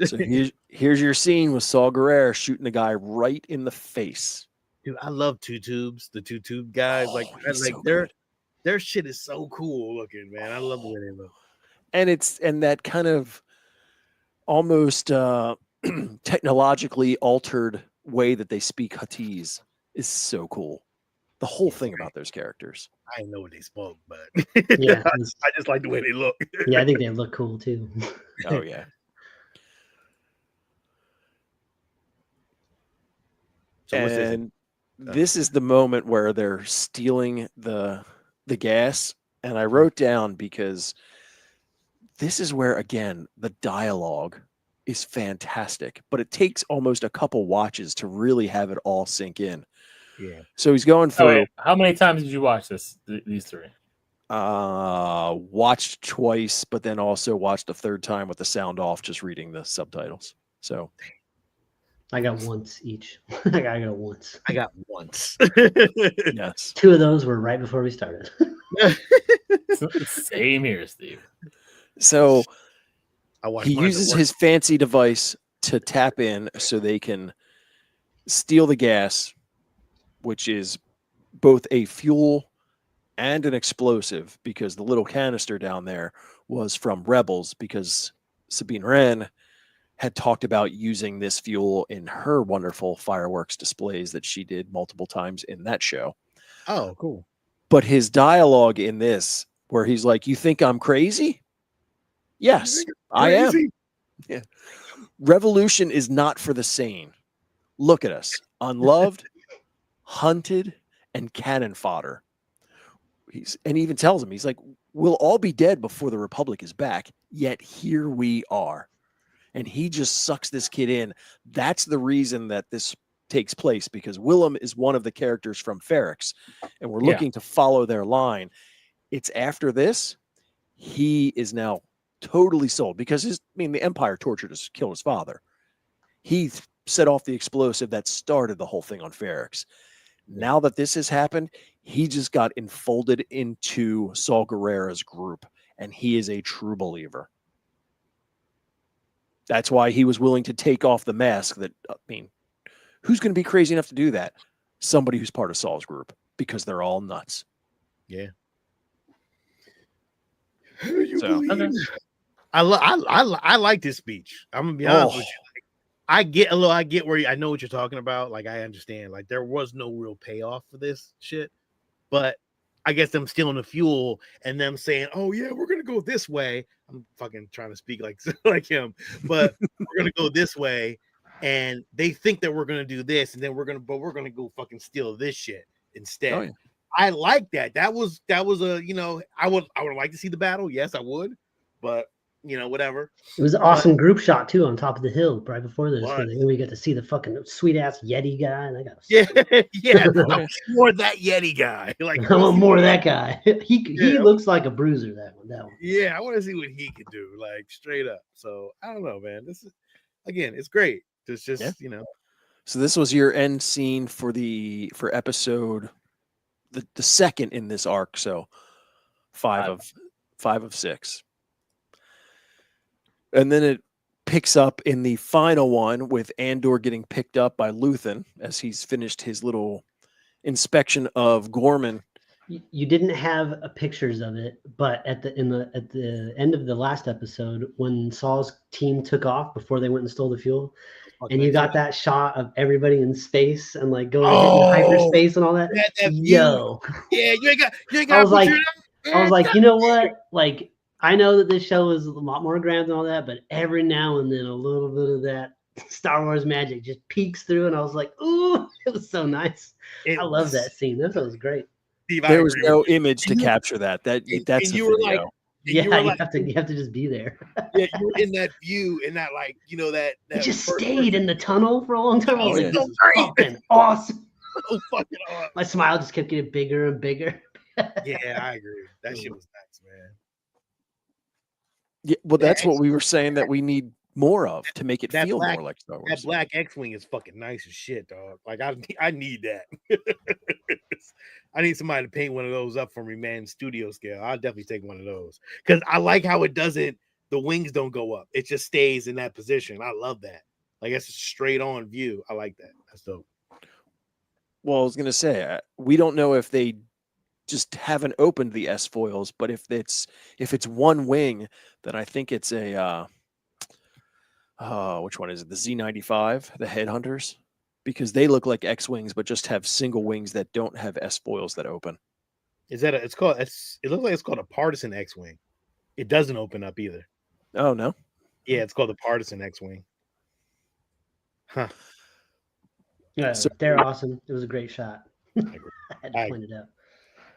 So here's your scene with Saul Guerrero shooting the guy right in the face. Dude, I love the two tube guys. Their shit is so cool looking, man. I love the way they look. And that kind of almost technologically altered way that they speak Huttese is so cool. The whole thing about those characters. I didn't know what they spoke, but Yeah, I just like the way they look. yeah, I think they look cool too. Oh yeah. So what's this? And this is the moment where they're stealing the gas. And I wrote down because this is where, again, the dialogue is fantastic, but it takes almost a couple watches to really have it all sink in. Yeah. So he's going Oh, through. wait, how many times did you watch these three? Watched twice, but then also watched a third time with the sound off, just reading the subtitles. So I got once each. I got once. I got once. yes. 2 of those were right before we started. Same here, Steve. So I watched he mine at uses work. his fancy device to tap in so they can steal the gas, which is both a fuel and an explosive, because the little canister down there was from Rebels, because Sabine Wren had talked about using this fuel in her wonderful fireworks displays that she did multiple times in that show. Oh, cool. But his dialogue in this, where he's like, "You think I'm crazy? Yes, I am. Crazy? Yeah. Revolution is not for the sane. Look at us, unloved, hunted, and cannon fodder." And he even tells him, he's like, "We'll all be dead before the Republic is back, yet here we are." And he just sucks this kid in. That's the reason that this takes place, because Willem is one of the characters from Ferrix, and we're looking to follow their line. It's after this, he is now totally sold, because the Empire tortured us, killed his father. He set off the explosive that started the whole thing on Ferrix. Now that this has happened, he just got enfolded into Saul Guerrera's group, and he is a true believer. That's why he was willing to take off the mask. Who's going to be crazy enough to do that? Somebody who's part of Saul's group, because they're all nuts. Yeah. Okay. I like this speech. I'm gonna be honest with you. Like, I get where I know what you're talking about. Like, I understand. Like, there was no real payoff for this shit, but I guess them stealing the fuel and them saying, "Oh yeah, we're gonna go this way." I'm fucking trying to speak like him, but we're gonna go this way, and they think that we're gonna do this, and then we're gonna go fucking steal this shit instead. Oh, yeah. I like that. That was a I would like to see the battle. Yes, I would, but whatever. It was an awesome group shot too on top of the hill right before this. What? Then we get to see the fucking sweet ass Yeti guy, and I got Yeah. I want more of that Yeti guy. Like, I want more of that guy. He Yeah. looks like a bruiser. That one. Yeah, I want to see what he could do, like, straight up. So I don't know, man. This is, again, it's great. It's just So this was your end scene for episode the second in this arc. So five of 6. And then it picks up in the final one with Andor getting picked up by Luthen as he's finished his little inspection of Gorman. You didn't have pictures of it, but at the end of the last episode, when Saul's team took off before they went and stole the fuel, and you got that shot of everybody in space and like going into hyperspace and all that. Yo, yeah, you ain't got. I was like, you know what? Like, I know that this show is a lot more grand and all that, but every now and then a little bit of that Star Wars magic just peeks through, and I was like, ooh, it was so nice. I love that scene. That was great. Steve, there was no image to capture that. That's and the you were video. like, Yeah, you have to just be there. Yeah, you were in that view, and that, like, that It just stayed in the tunnel for a long time. I was like, yeah. this is fucking awesome. so fucking awesome. My smile just kept getting bigger and bigger. Yeah, I agree. That shit was nice, man. Yeah, well, that's what we were saying that we need more of to make it feel more like Star Wars. That black X-wing is fucking nice as shit, dog. Like, I need that. I need somebody to paint one of those up for me, man. Studio scale. I'll definitely take one of those, because I like how it doesn't. The wings don't go up. It just stays in that position. I love that. Like, it's a straight on view. I like that. That's dope. Well, I was gonna say, we don't know if they just haven't opened the S foils, but if it's one wing, then I think it's a which one is it? The Z-95, the Headhunters, because they look like X-wings, but just have single wings that don't have S-foils that open. Is that it's called? It looks like it's called a partisan X-wing. It doesn't open up either. Oh no. Yeah, it's called the partisan X-wing. Huh. Yeah, So- they're awesome. It was a great shot. I agree. had to point it out.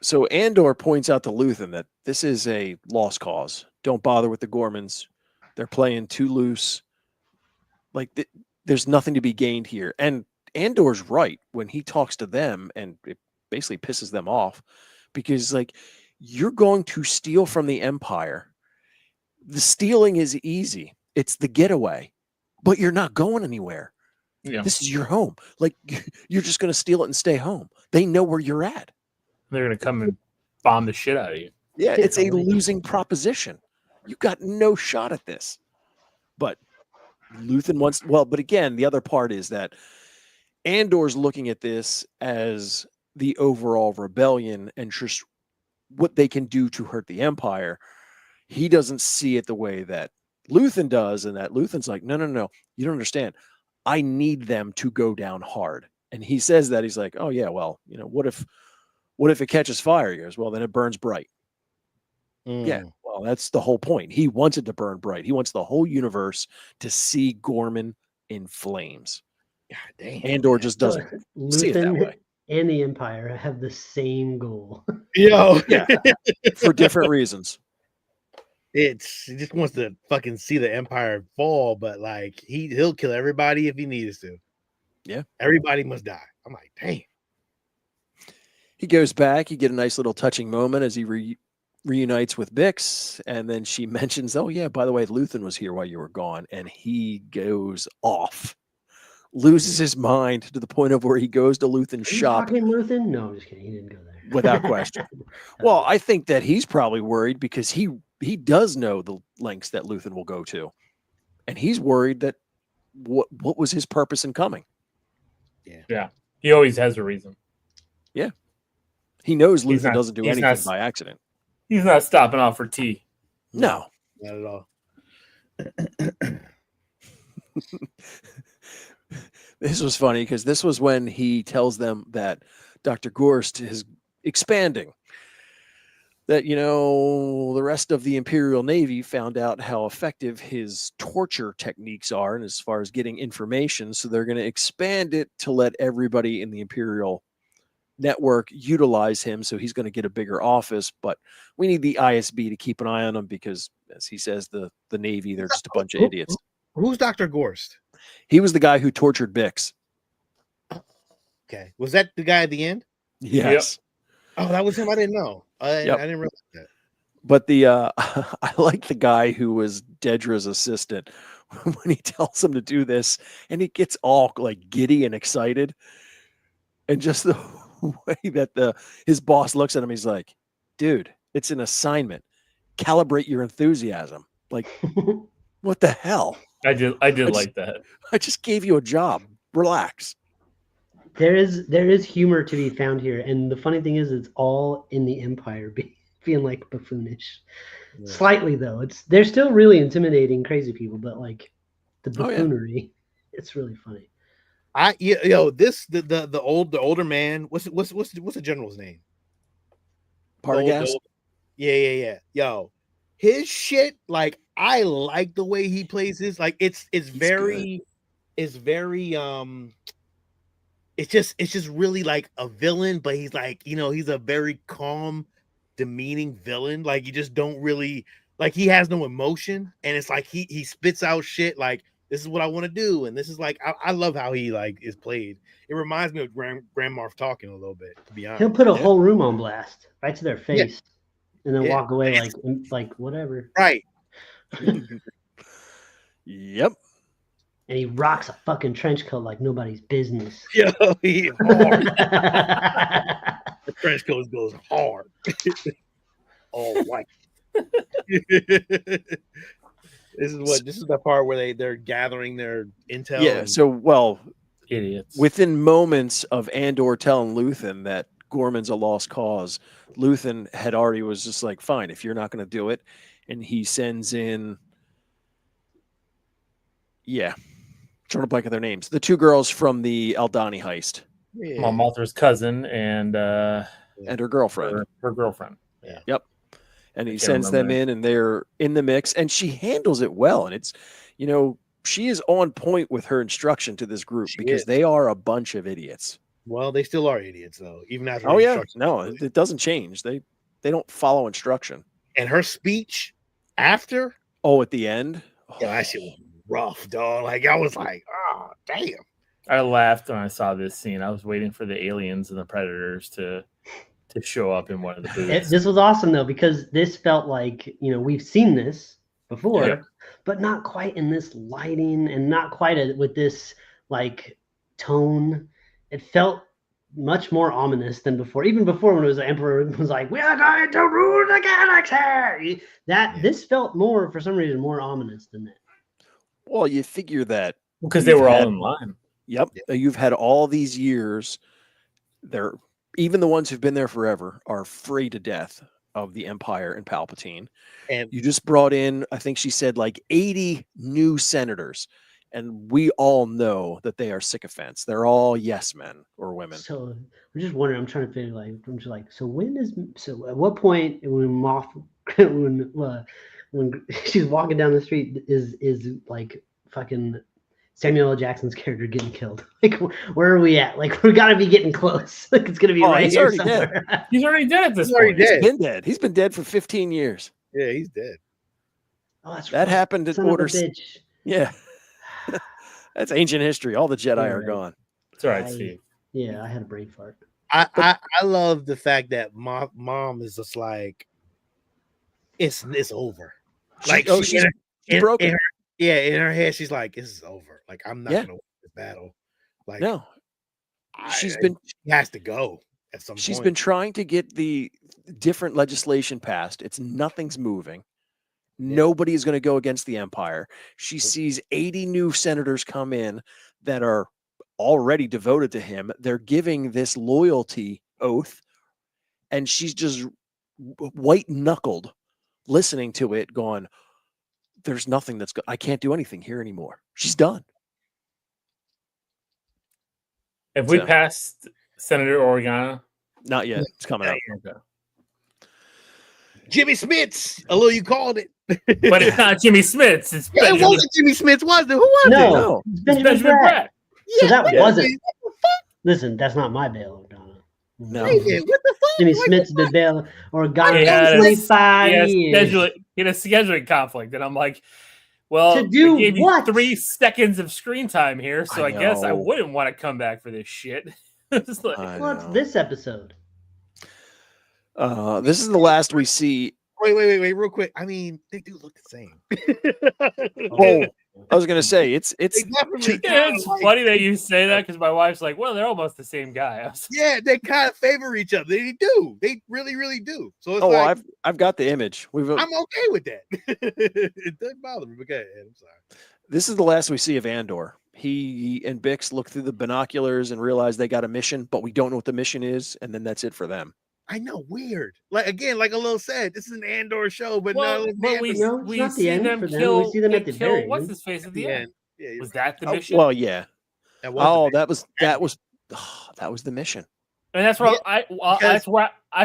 So Andor points out to Luthen that this is a lost cause. Don't bother with the Gormans. They're playing too loose. Like there's nothing to be gained here. And Andor's right when he talks to them, and it basically pisses them off because like you're going to steal from the Empire. The stealing is easy. It's the getaway, but you're not going anywhere. Yeah. This is your home. Like you're just going to steal it and stay home. They know where you're at. They're gonna come and bomb the shit out of you. Yeah, it's a Totally. losing proposition. You got no shot at this. But Luthen wants, well, but again, the other part is that Andor's looking at this as the overall rebellion and just what they can do to hurt the Empire. He doesn't see it the way that Luthen does, and that Luthen's like, no, you don't understand. I need them to go down hard. And he says that, he's like, oh yeah, well, what if it catches fire? He goes, well, then it burns bright. Yeah, well, that's the whole point. He wants it to burn bright. He wants the whole universe to see Gorman in flames. God damn. Andor just So, doesn't see it that Luthen way and the Empire have the same goal. Yo, Yeah. for different reasons. he just wants to fucking see the Empire fall, but like he'll kill everybody if he needs to. Yeah. Everybody must die. I'm like, damn. He goes back. You get a nice little touching moment as he reunites with Bix, and then she mentions, oh yeah, by the way, Luthen was here while you were gone, and he goes off, loses his mind to the point of where he goes to Luthen's Are you shop talking Luthen? No, I'm just kidding. He didn't go there. without question. Well, I think that he's probably worried because he does know the lengths that Luthen will go to, and he's worried that what was his purpose in coming. He always has a reason. He knows He's Luthen not- doesn't do he's anything not- by accident. He's not stopping off for tea. No. Not at all. This was funny because this was when he tells them that Dr. Gorst is expanding. That, the rest of the Imperial Navy found out how effective his torture techniques are, and as far as getting information, so they're going to expand it to let everybody in the Imperial network utilize him, so he's going to get a bigger office, but we need the ISB to keep an eye on him because, as he says, the Navy, they're just a bunch of idiots. Who's Dr. Gorst? He was the guy who tortured Bix. Okay. Was that the guy at the end? Yes. Oh, that was him. I didn't know. I Yep. didn't realize that. But I like the guy who was Dedra's assistant when he tells him to do this, and he gets all like giddy and excited, and just the way that his boss looks at him, he's like, "Dude, it's an assignment. Calibrate your enthusiasm. Like, what the hell? I did like that. I just gave you a job. Relax." There is humor to be found here, and the funny thing is, it's all in the Empire being like buffoonish. Yeah. Slightly though, they're still really intimidating, crazy people, but like the Oh, yeah. buffoonery, it's really funny. The older man. What's the general's name? Partagas? Yeah. Yo, his shit. Like I like the way he plays his. Like it's very. It's just really like a villain, but he's like, he's a very calm, demeaning villain. Like you just don't really like he has no emotion, and it's like he spits out shit like this is what I want to do, and this is like I love how he like is played. It reminds me of Grand Moff talking a little bit, to be honest. He'll put a Yeah. whole room on blast right to their face, and then Yeah. walk away like whatever. Right. Yep. And he rocks a fucking trench coat like nobody's business. Yo, he hard. The French coat goes hard. All white. This is the part where they're gathering their intel. Yeah. and- So, well, Idiots. within moments of Andor telling Luthen that Gorman's a lost cause, Luthen had already was just like, fine, if you're not going to do it. And he sends in Yeah. Trying to blank on their names. The two girls from the Aldani heist Yeah. Mon Mothma's cousin and and her girlfriend. her girlfriend. Yeah. Yep. And I he can't sends them remember. in and they're in the mix and she handles it well. And it's, she is on point with her instruction to this group She because is. they are a bunch of idiots. Well, they still are idiots though, even after Oh her yeah. instructions. No, it doesn't change. They don't follow instruction. And her speech after, Oh, at the end. yeah, that shit was rough, dog. Like I was like, oh damn. I laughed when I saw this scene. I was waiting for the aliens and the predators to show up in one of the booths. This was awesome though, because this felt like, we've seen this before, Yeah. but not quite in this lighting and not quite with this like tone. It felt much more ominous than before. Even before, when it was the Emperor was like, "We are going to rule the galaxy." This felt more, for some reason, more ominous than that. Well, you figure that Because they you've were all had- in line. Yep. You've had all these years. Even the ones who've been there forever are afraid to death of the Empire and Palpatine. And You just brought in, I think she said, like 80 new senators. And we all know that they are sycophants. They're all yes men or women. So I'm just wondering. I'm trying to figure So at what point when when she's walking down the street is like fucking Samuel L. Jackson's character getting killed? Like where are we at? Like we got to be getting close. Like it's gonna be right he's here already somewhere. He's already dead at this He's already point. dead. He's been dead. He's been dead for 15 years. yeah, he's dead. Oh, that's That right. happened at Son of a Order. bitch. Yeah. That's ancient history. All the Jedi are Yeah. gone. It's all right, I- Steve. Yeah, I had a brain fart. I love the fact that mom is just like, it's over. Like she's broken. in her head, she's like, this is over. Like I'm not Yeah. gonna win this battle. Like No, she has to go at some she's point. been trying to get the different legislation passed. Nothing's moving. Nobody is going to go against the Empire. She sees 80 new senators come in that are already devoted to him. They're giving this loyalty oath, and she's just white knuckled listening to it, going, there's nothing I can't do anything here anymore. She's done. Have we So- passed Senator Organa? Not yet. It's coming up. Okay. Jimmy Smits, although you called it. But it's not Jimmy Smits. It's Yeah, it Benjamin, wasn't Jimmy Smits, was it? Who was No, it? No. it's it's Benjamin, Benjamin Bratt. Bratt. So that what wasn't. the- What the fuck? Listen, that's not my bail, Donna. No. What the fuck? Jimmy Like, Smith's been bail or He got had a- 25 He years. had a scheduling conflict, and I'm like, well, To do they gave what? you 3 seconds of screen time here, so I I guess I know. wouldn't want to come back for this shit. It's like, I Well, it's know. this episode. This is the last we see. wait, real quick. I mean, they do look the same. Oh, I was gonna say it's They definitely yeah, it's kinda like- funny that you say that because my wife's like, well, they're almost the same guy. I was Yeah, they kind of favor each other. They do. They really, really do. So it's oh, like I've got the image. I'm okay with that. It doesn't bother me. But go ahead, I'm sorry. This is the last we see of Andor. He and Bix look through the binoculars and realize they got a mission, but we don't know what the mission is, and then that's it for them. I know, weird. Like again, like a little said, this is an Andor show, but well, no, but we No, it's we not the see end them for them. kill. We see them at they the kill very what's end. his face at the the end. Yeah, you're Was right. that the Oh, mission? well, yeah. That was the Oh, mission. that was the mission. And that's where Yeah, that's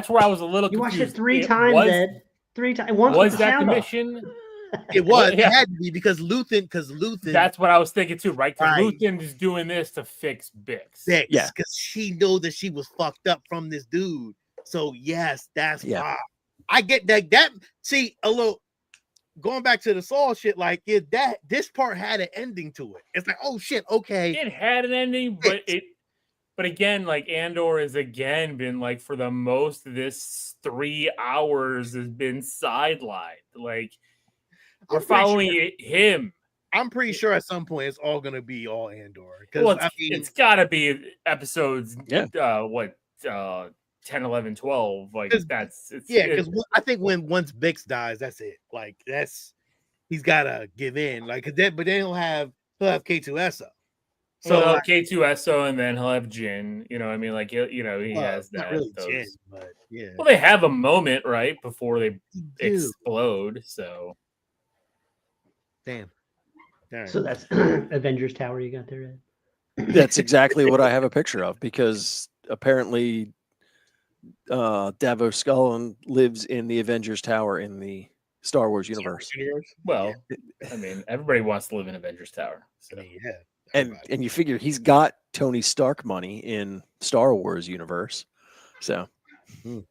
where I was a little You watched confused. it 3 times, was, Ed. 3 times. Once was with the that the sound off. mission? It was. Yeah. It had to be because Luthen. That's what I was thinking too, right? Because Right. Luthen is doing this to fix Bix. Bix, Yeah. because she knew that she was fucked up from this dude. So yes, that's Yeah. why. I get that. That see a little going back to the Saul shit. Like this part had an ending to it. It's like, oh shit, okay. It had an ending, but again, like Andor has again been like for the most of this 3 hours has been sidelined. Like we're I'm pretty following him. I'm pretty sure at some point it's all gonna be all Andor. Because Well, I mean, it's gotta be episodes. Yeah. 10, 11, 12. Like 'Cause- that's yeah, because I think once Bix dies, that's it. Like he's gotta give in. Like, but then he'll have K2SO. so So like, K2SO, and then he'll have Jin. You know, what I mean, like he well, has not that. really those- Jin, but yeah. Well, they have a moment right before they Dude, explode. So damn. All right. So that's Avengers Tower you got there, Ed? That's exactly what I have a picture of, because apparently Davos Scullin lives in the Avengers Tower in the Star Wars universe. Well, I mean, everybody wants to live in Avengers Tower. I So. mean, yeah. And you figure he's got Tony Stark money in Star Wars universe. So he's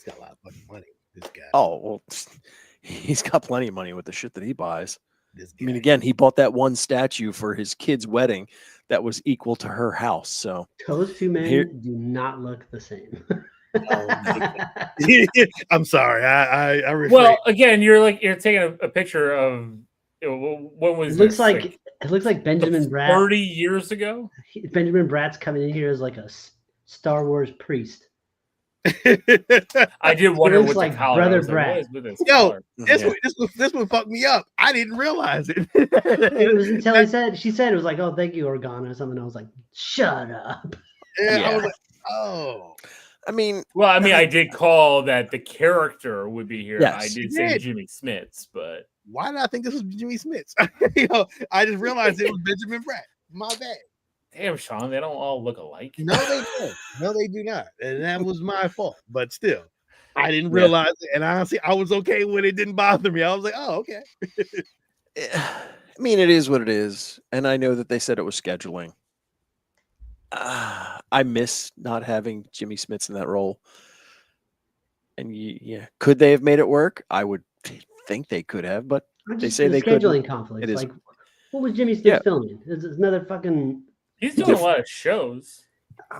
got a lot of fucking money. This guy. oh well, he's got plenty of money with the shit that he buys. This I mean, guy. again, he bought that one statue for his kid's wedding that was equal to her house. So Those two men Here- do not look the same. I'm sorry. I refrain. Well, again, you're taking a picture of what was It looks this, like Benjamin Bratt. 30 years ago. Benjamin Bratt's coming in here as like a Star Wars priest. I did wonder looks what like the collar Brother was. Like, Brat. what is with this Yo, collar? this one fucked me up. I didn't realize it. It was until she said it was like, "Oh, thank you, Organa," or something. I was like, "Shut up." Yeah, Yeah. I was like, oh. I mean, Well, I mean, I did call that the character would be here. Yes. I did You say did. Jimmy Smits, but Why did I think this was Jimmy Smits? I just realized it was Benjamin Bratt. My bad. damn, Sean, they don't all look alike. No, they don't. No, they do not. And that was my fault. But still, I didn't realize it. And honestly, I was okay when it didn't bother me. I was like, oh, okay. I mean, it is what it is. And I know that they said it was scheduling. I miss not having Jimmy Smits in that role. And yeah, could they have made it work? I would think they could have, but they say they couldn't. scheduling conflicts. It is- Like, what was Jimmy Smith Yeah. filming? It's another fucking. He's doing a lot of shows.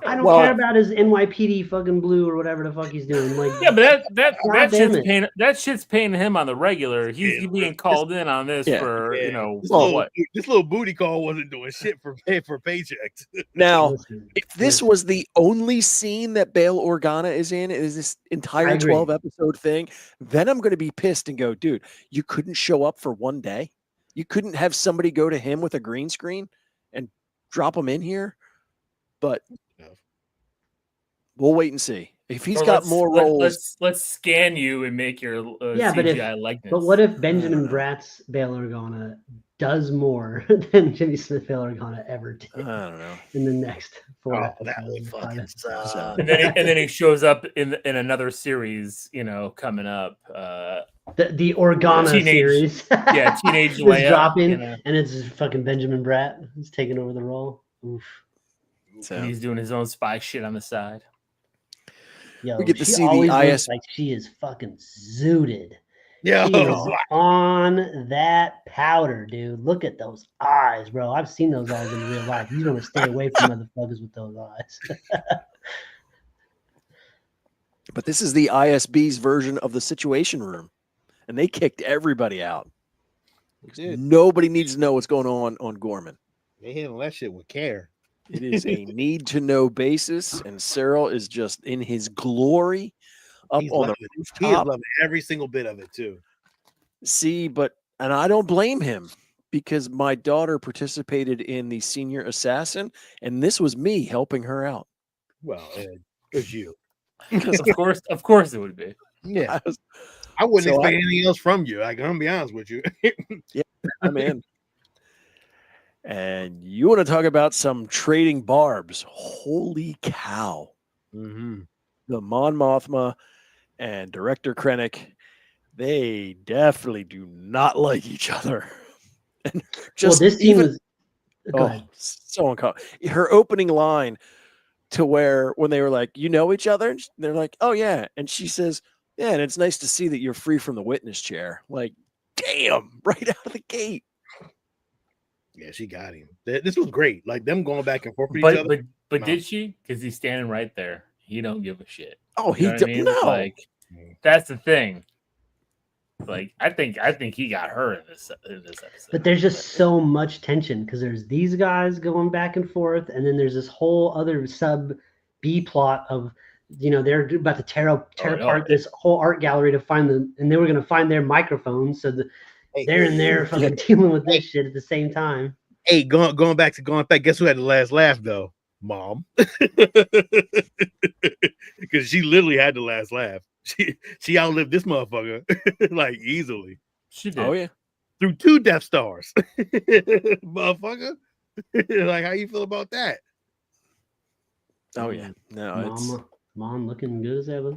I don't Well- care about his NYPD fucking blue or whatever the fuck he's doing. Like, Yeah, but that God damn shit's paying him on the regular. He's being called in on this Yeah. for This, well, little, what? this little booty call wasn't doing shit for paychecks. Now, listen, if this was the only scene that Bail Organa is in, is this I entire agree. 12 episode thing, then I'm going to be pissed and go, dude, you couldn't show up for one day? You couldn't have somebody go to him with a green screen and drop him in here? But we'll wait and see. If he's Or got let's- more let- roles, Let's scan you and make your Yeah, but CGI likeness. but what if Benjamin don't know. Bratt's Bail Organa does more than Jimmy Smith Bail Organa ever did I don't know. in the next four Oh, that would episodes? fucking suck. So- and then he shows up in another series, coming up. The Organa Teenage- series. Yeah, Teenage is Leia. dropping, and it's fucking Benjamin Bratt who's taking over the role. Oof. So And he's doing his own spy shit on the side. Yo, We get to she see the always looks IS like she is fucking zooted. Yeah. She is on that powder, dude. Look at those eyes, bro. I've seen those eyes in real life. You want to stay away from motherfuckers with those eyes. But this is the ISB's version of the Situation Room, and they kicked everybody out. Dude, Nobody needs to know what's going on Gorman. they handle that shit with care. It is a need to know basis, and Cyril is just in his glory up He's on the loving it. He is rooftop. loving every single bit of it too. See, and I don't blame him, because my daughter participated in the Senior Assassin, and this was me helping her out. Well, it's you. Of course it would be. Yeah, I was, I wouldn't So expect anything else from you. Like, I'm gonna be honest with you. I'm in. And you want to talk about some trading barbs? Holy cow! Mm-hmm. The Mon Mothma and Director Krennic, they definitely do not like each other. And just well, this scene even, was. Go ahead. so uncomfortable. Her opening line to where when they were like, "You know each other," and they're like, "Oh yeah," and she says, "Yeah, and it's nice to see that you're free from the witness chair." Like, damn, right out of the gate. Yeah, she got him. This was great. Like them going back and forth with each But other. but No. did she? Because he's standing right there. He don't give a shit. Oh, You he know what I did mean? no. Like that's the thing. Like I think he got her in this episode. But there's just so much tension because there's these guys going back and forth, and then there's this whole other sub B plot of they're about to tear no. apart this whole art gallery to find them, and they were going to find their microphones, so they're in there fucking dealing with this shit at the same time. Hey, going back. Guess who had the last laugh though? Mom, because she literally had the last laugh. She outlived this motherfucker like easily. She did. Oh yeah. through 2 Death Stars, motherfucker. Like, how you feel about that? Oh yeah, no, it's Mom looking good as ever.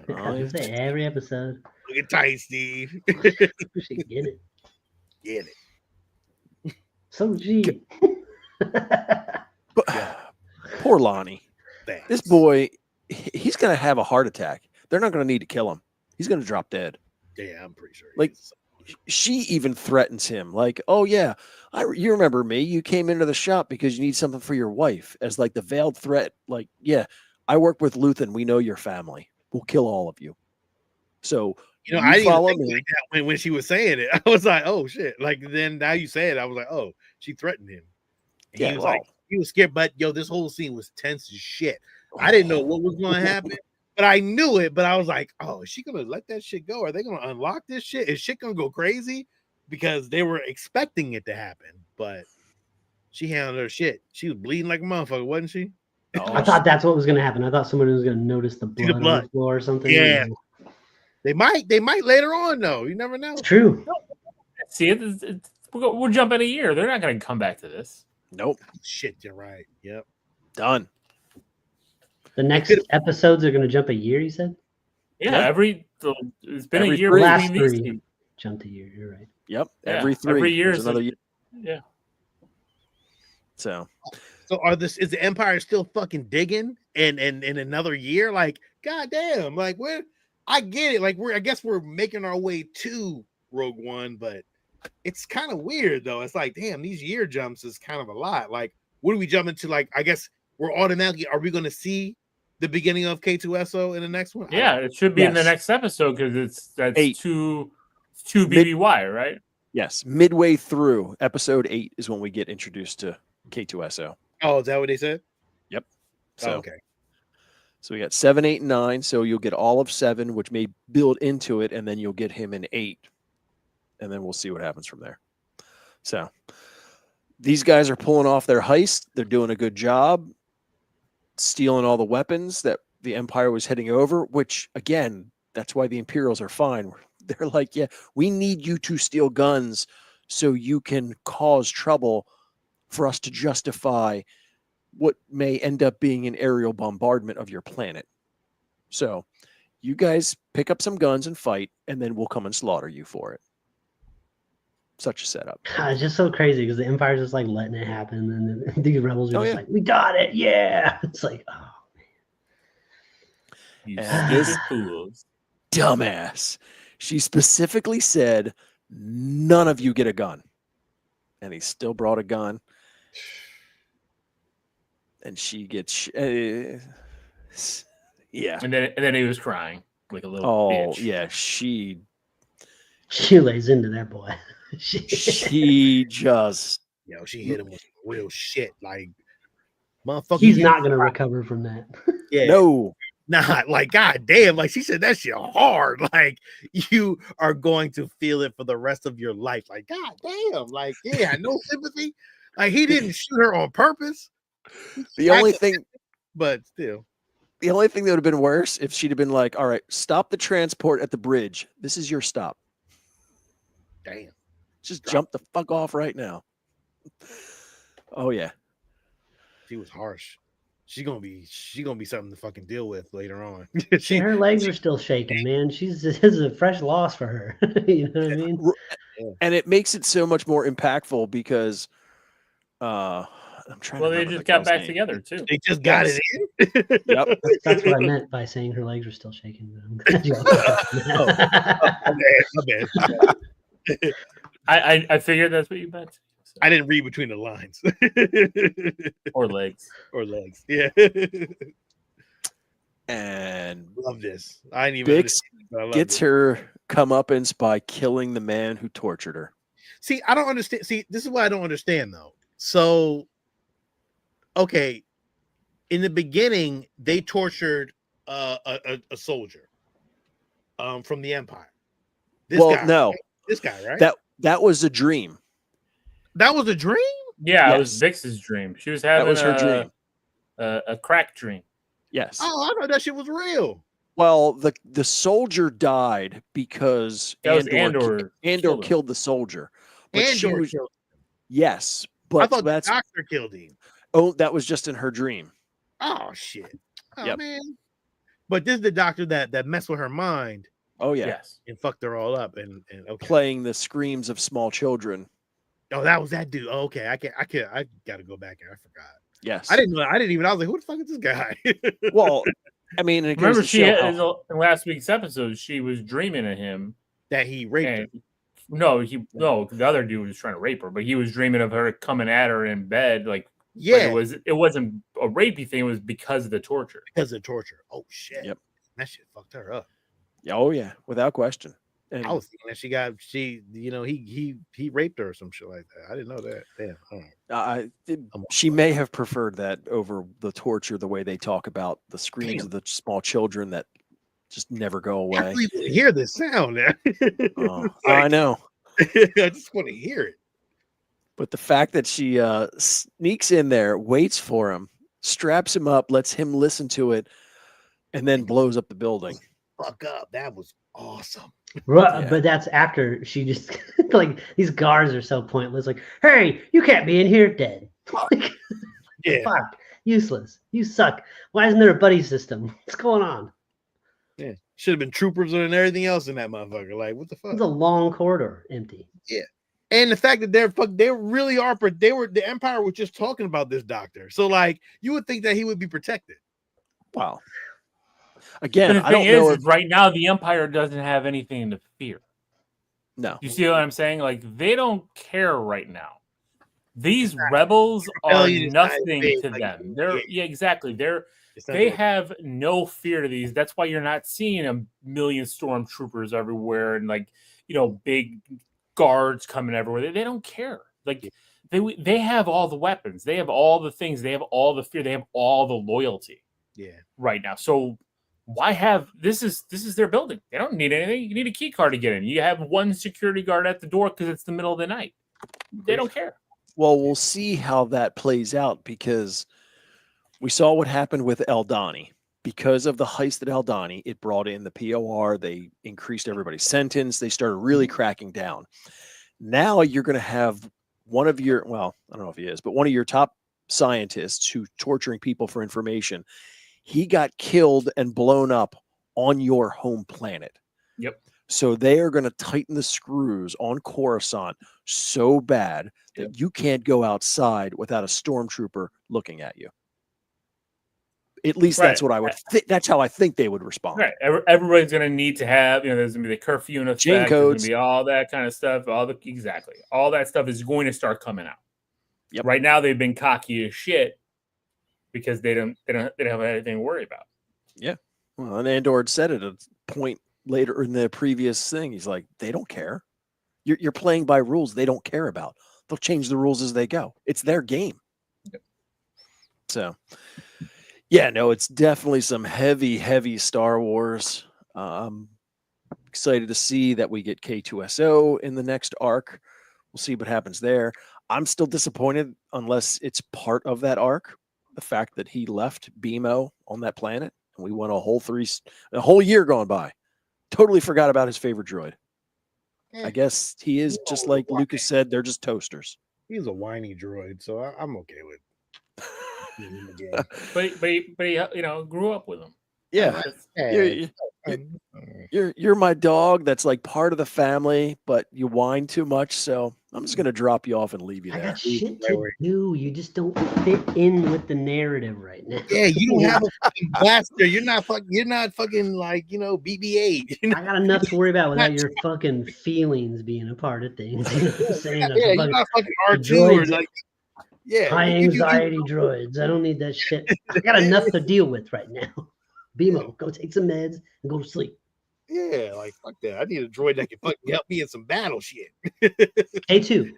Oh, yeah. Every episode. Look at tight, Steve. She get it. Get it. So G. but, Yeah. Poor Lonnie. Thanks. This boy, he's gonna have a heart attack. They're not gonna need to kill him. He's gonna drop dead. Yeah, I'm pretty sure. Like, she even threatens him, like, "Oh yeah, you remember me? You came into the shop because you need something for your wife." As like the veiled threat, like, "Yeah, I work with Luthen. We know your family. We'll kill all of you." So I didn't follow even think me. like that when she was saying it. I was like, "Oh shit!" Like then now you say it, I was like, "Oh, she threatened him." And Yeah, he was like, he was scared, but yo, this whole scene was tense as shit. I didn't know what was going to happen, but I knew it. But I was like, "Oh, is she gonna let that shit go? Are they gonna unlock this shit? Is shit gonna go crazy?" Because they were expecting it to happen, but she handled her shit. She was bleeding like a motherfucker, wasn't she? I thought that's what was going to happen. I thought someone was going to notice the blood on the floor or something. Yeah. They might later on though. You never know. It's true. See, we're jumping a year. They're not going to come back to this. Nope. Shit, you're right. Yep. Done. The next episodes are going to jump a year, you said? Yeah, it's been every a year three. Last between these 3 two. jumped a year. You're right. Yep. Yeah, Every 3. every year There's is another year. Yeah. So is the Empire still fucking digging in another year? Like, goddamn, like where I get it. Like I guess we're making our way to Rogue One, but it's kind of weird though. It's like, damn, these year jumps is kind of a lot. Like, what do we jump into? Like, I guess are we gonna see the beginning of K2SO in the next one? Yeah, it should be in the next episode because that's 8. two BBY, right? Yes, midway through episode 8 is when we get introduced to K2SO. Oh, is that what they said? Yep. So, okay. So we got 7, 8, and 9. So you'll get all of 7, which may build into it, and then you'll get him in 8. And then we'll see what happens from there. So these guys are pulling off their heist. They're doing a good job stealing all the weapons that the Empire was heading over, which, again, that's why the Imperials are fine. They're like, yeah, we need you to steal guns so you can cause trouble for us to justify what may end up being an aerial bombardment of your planet. So you guys pick up some guns and fight, and then we'll come and slaughter you for it. Such a setup. It's just so crazy because the Empire's just like letting it happen, and these rebels are just like, "We got it, yeah!" It's like, oh You And stupid fools. Dumbass. She specifically said, "None of you get a gun," and he still brought a gun. And she gets, yeah. And then he was crying like a little bitch. Yeah, she lays into that boy. she just, she hit him with real shit. Like, motherfucker, he's not gonna recover from that. Yeah, no, not like, goddamn, like she said that shit hard. Like, you are going to feel it for the rest of your life. Like, goddamn, like, yeah, no sympathy. Like, he didn't shoot her on purpose. The only thing that would have been worse if she'd have been like, "All right, stop the transport at the bridge. This is your stop. Damn, just jump the fuck off right now." Oh yeah, she was harsh. She's gonna be something to fucking deal with later on. Her legs are still shaking, man. This is a fresh loss for her. You know what I mean? And it makes it so much more impactful because I'm trying to they remember just the got girl's back name. together too. They just got it in. Yep. That's what I meant by saying her legs are still shaking. My bad. I figured that's what you meant. So. I didn't read between the lines. Or legs. Yeah. And love this. I didn't even Bix gets her comeuppance by killing the man who tortured her. See, I don't understand. See, this is what I don't understand though. So, okay, in the beginning, they tortured a soldier from the Empire. This guy, right? That was a dream. That was a dream? Yeah, It was Vix's dream. She was having her dream. A crack dream. Yes. Oh, I thought that shit was real. Well, the soldier died because That was Andor killed him. killed the soldier. But she Andor was killed yes, him. I but thought the that's doctor killed him. that was just in her dream. Oh shit. Oh Yep. man. But this is the doctor that messed with her mind Oh yeah, Yes. and fucked her all up and okay. playing the screams of small children. Oh, that was that dude. Oh, okay, I gotta go back here. I forgot. Yes, I didn't know. I didn't even. I was like, who the fuck is this guy? Well, I mean, it Remember, goes to show how, in last week's episode, she was dreaming of him. that he raped her. And no, the other dude was trying to rape her, but he was dreaming of her coming at her in bed, like Yeah, it wasn't a rapey thing. It was because of the torture. because of torture. Oh shit. Yep. That shit fucked her up. oh yeah, without question. And I was thinking that he raped her or some shit like that. I didn't know that. Damn. All right. she may have preferred that over the torture, the way they talk about the screams of the small children that just never go I away. really want to hear this sound. Oh, I know. I just want to hear it. But the fact that she sneaks in there, waits for him, straps him up, lets him listen to it, and then blows up the building. Fuck up. That was awesome. Right, Yeah. but that's after she just like these guards are so pointless. Like, hey, you can't be in here dead. Like, Yeah. fuck, useless. You suck. Why isn't there a buddy system? What's going on? Yeah. Should have been troopers and everything else in that motherfucker. Like, what the fuck? It's a long corridor, empty. And the fact that they really are, the Empire was just talking about this doctor. So like, you would think that he would be protected. Wow. But Again, the I don't thing know is, if right now the Empire doesn't have anything to fear. no. You see what I'm saying? Like, they don't care right now. These rebels are rebellion is not nothing big, to like, them. yeah. Exactly. It's not They that- have no fear to these. That's why you're not seeing a million stormtroopers everywhere and like, big guards coming everywhere. They don't care. Like, they have all the weapons. They have all the things. They have all the fear. They have all the loyalty yeah. right now. So why have this is their building? They don't need anything. You need a key card to get in. You have one security guard at the door because it's the middle of the night. They don't care. Well, we'll see how that plays out because we saw what happened with Eldani. Because of the heist at Eldani, it brought in the POR. They increased everybody's sentence. They started really cracking down. Now you're going to have one of your, well, I don't know if he is, but one of your top scientists who's torturing people for information. He got killed and blown up on your home planet. Yep. So they are going to tighten the screws on Coruscant so bad that you can't go outside without a stormtrooper looking at you. At least that's what I would that's how I think they would respond. Right. Everybody's going to need to have, there's going to be the curfew and effect. Chain There's going codes. to be all that kind of stuff. Exactly. All that stuff is going to start coming out. Yep. Right now they've been cocky as shit because they don't have anything to worry about. Yeah. Well, and Andor had said it at a point later in the previous thing. He's like, they don't care. You're playing by rules they don't care about. They'll change the rules as they go. It's their game. Yep. So, yeah, no, it's definitely some heavy Star Wars. Excited to see that we get K2SO in the next arc. We'll see what happens there. I'm still disappointed unless it's part of that arc. The fact that he left BMO on that planet and we went a whole year gone by. Totally forgot about his favorite droid. I guess he is just like Lucas said, they're just toasters. He's a whiny droid, so I'm okay with him again. But he grew up with him. Yeah. You're my dog that's like part of the family, but you whine too much, so I'm just gonna drop you off and leave you I there. got shit to do. You just don't fit in with the narrative right now. Yeah, you don't have a fucking blaster. You're not fucking like, BB-8. I got enough to worry about without your fucking feelings being a part of things. You know what I'm saying? Yeah, you're not fucking R2 or droids, like, yeah. high anxiety droids. I don't need that shit. I got enough to deal with right now. BMO, go take some meds and go to sleep. Yeah, like fuck that. I need a droid that can fucking help me in some battle shit. K2.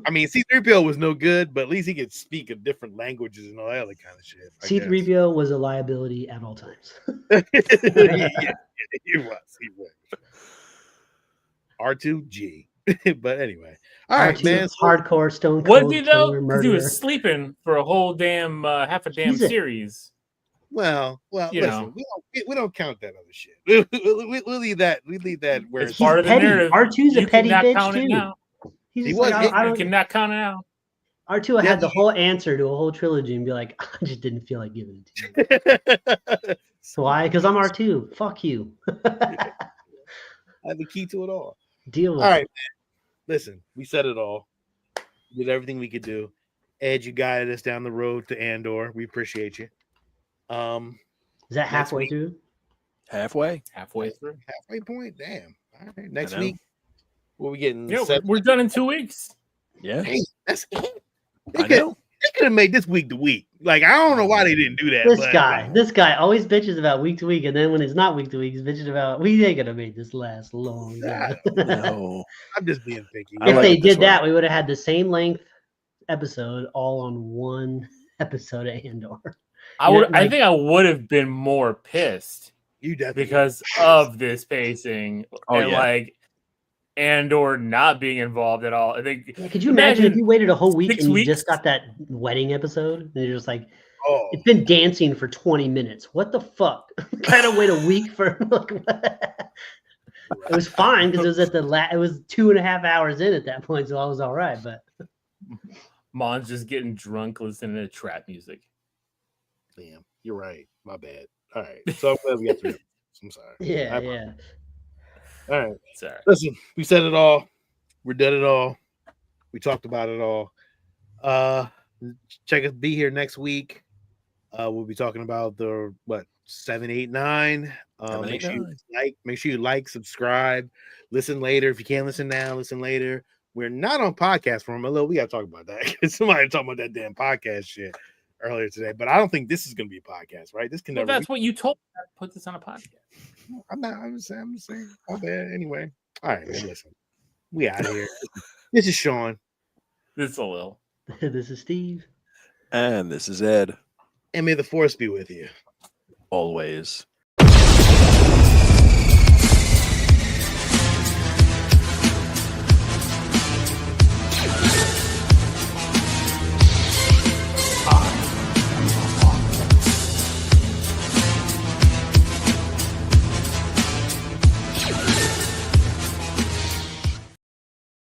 I mean, C-3PO was no good, but at least he could speak a different languages and all that other kind of shit. C-3PO was a liability at all times. yeah, he was. R2G. But anyway. All right, R2, man. hardcore stone Was cold he though? killer Because he murderer. was sleeping for a whole half a damn He's a- series. Well, You listen, know. we don't count that other shit. We'll leave that. We leave that where It's it's part of the petty. narrative. R2's a You petty cannot bitch count it too. now. He's He just was like, getting- I You don't. cannot count it out. R2 had the whole answer to a whole trilogy and be like, I just didn't feel like giving it to you. So why? Because I'm R2. Fuck you. I have the key to it all. Deal with All it. right, man. Listen, we said it all. We did everything we could do. Ed, you guided us down the road to Andor. We appreciate you. Is that halfway week- through? Halfway. Halfway through. Halfway point. Damn. All right. Next know. week, what we getting? Yeah, Seven- we're done in 2 weeks. Yeah, Hey, that's it. I know. They could have made this week to week. Like, I don't know why they didn't do that. This guy always bitches about week to week, and then when it's not week to week, he's bitching about we ain't gonna make this last long. No. I'm just being picky. I If like they it this did that, way. we would have had the same length episode all on one episode of Andor. I Yeah, would. I like- think I would have been more pissed You definitely because of this pacing Oh, and yeah. like Andor not being involved at all. I think. Yeah, could you imagine if you waited a whole week 6 and you weeks? just got that wedding episode? And you're just like, Oh, it's been dancing for 20 minutes. What the fuck? Gotta wait a week for like, what? It was fine because it was at the it was 2.5 hours in at that point, so I was all right. But Mon's just getting drunk listening to trap music. damn. You're right. My bad. All right. So I'm glad we got through. I'm sorry. yeah, I- yeah. All right. Sorry. Listen, we said it all. We did it all. We talked about it all. Check us. Be here next week. We'll be talking about the 7, 8, 9. 7, 8, 9. Make sure you like, subscribe, listen later. If you can't listen now, listen later. We're not on podcast form. We gotta talk about that. Somebody talking about that damn podcast shit earlier today, but I don't think this is gonna be a podcast, right? This can Well, never. that's what you told me. To put this on a podcast. I'm not. I'm just saying. My bad. Anyway. All right, man. Listen. We out of here. This is Sean, This is a little. This is Steve. And this is Ed. and may the force be with you. Always.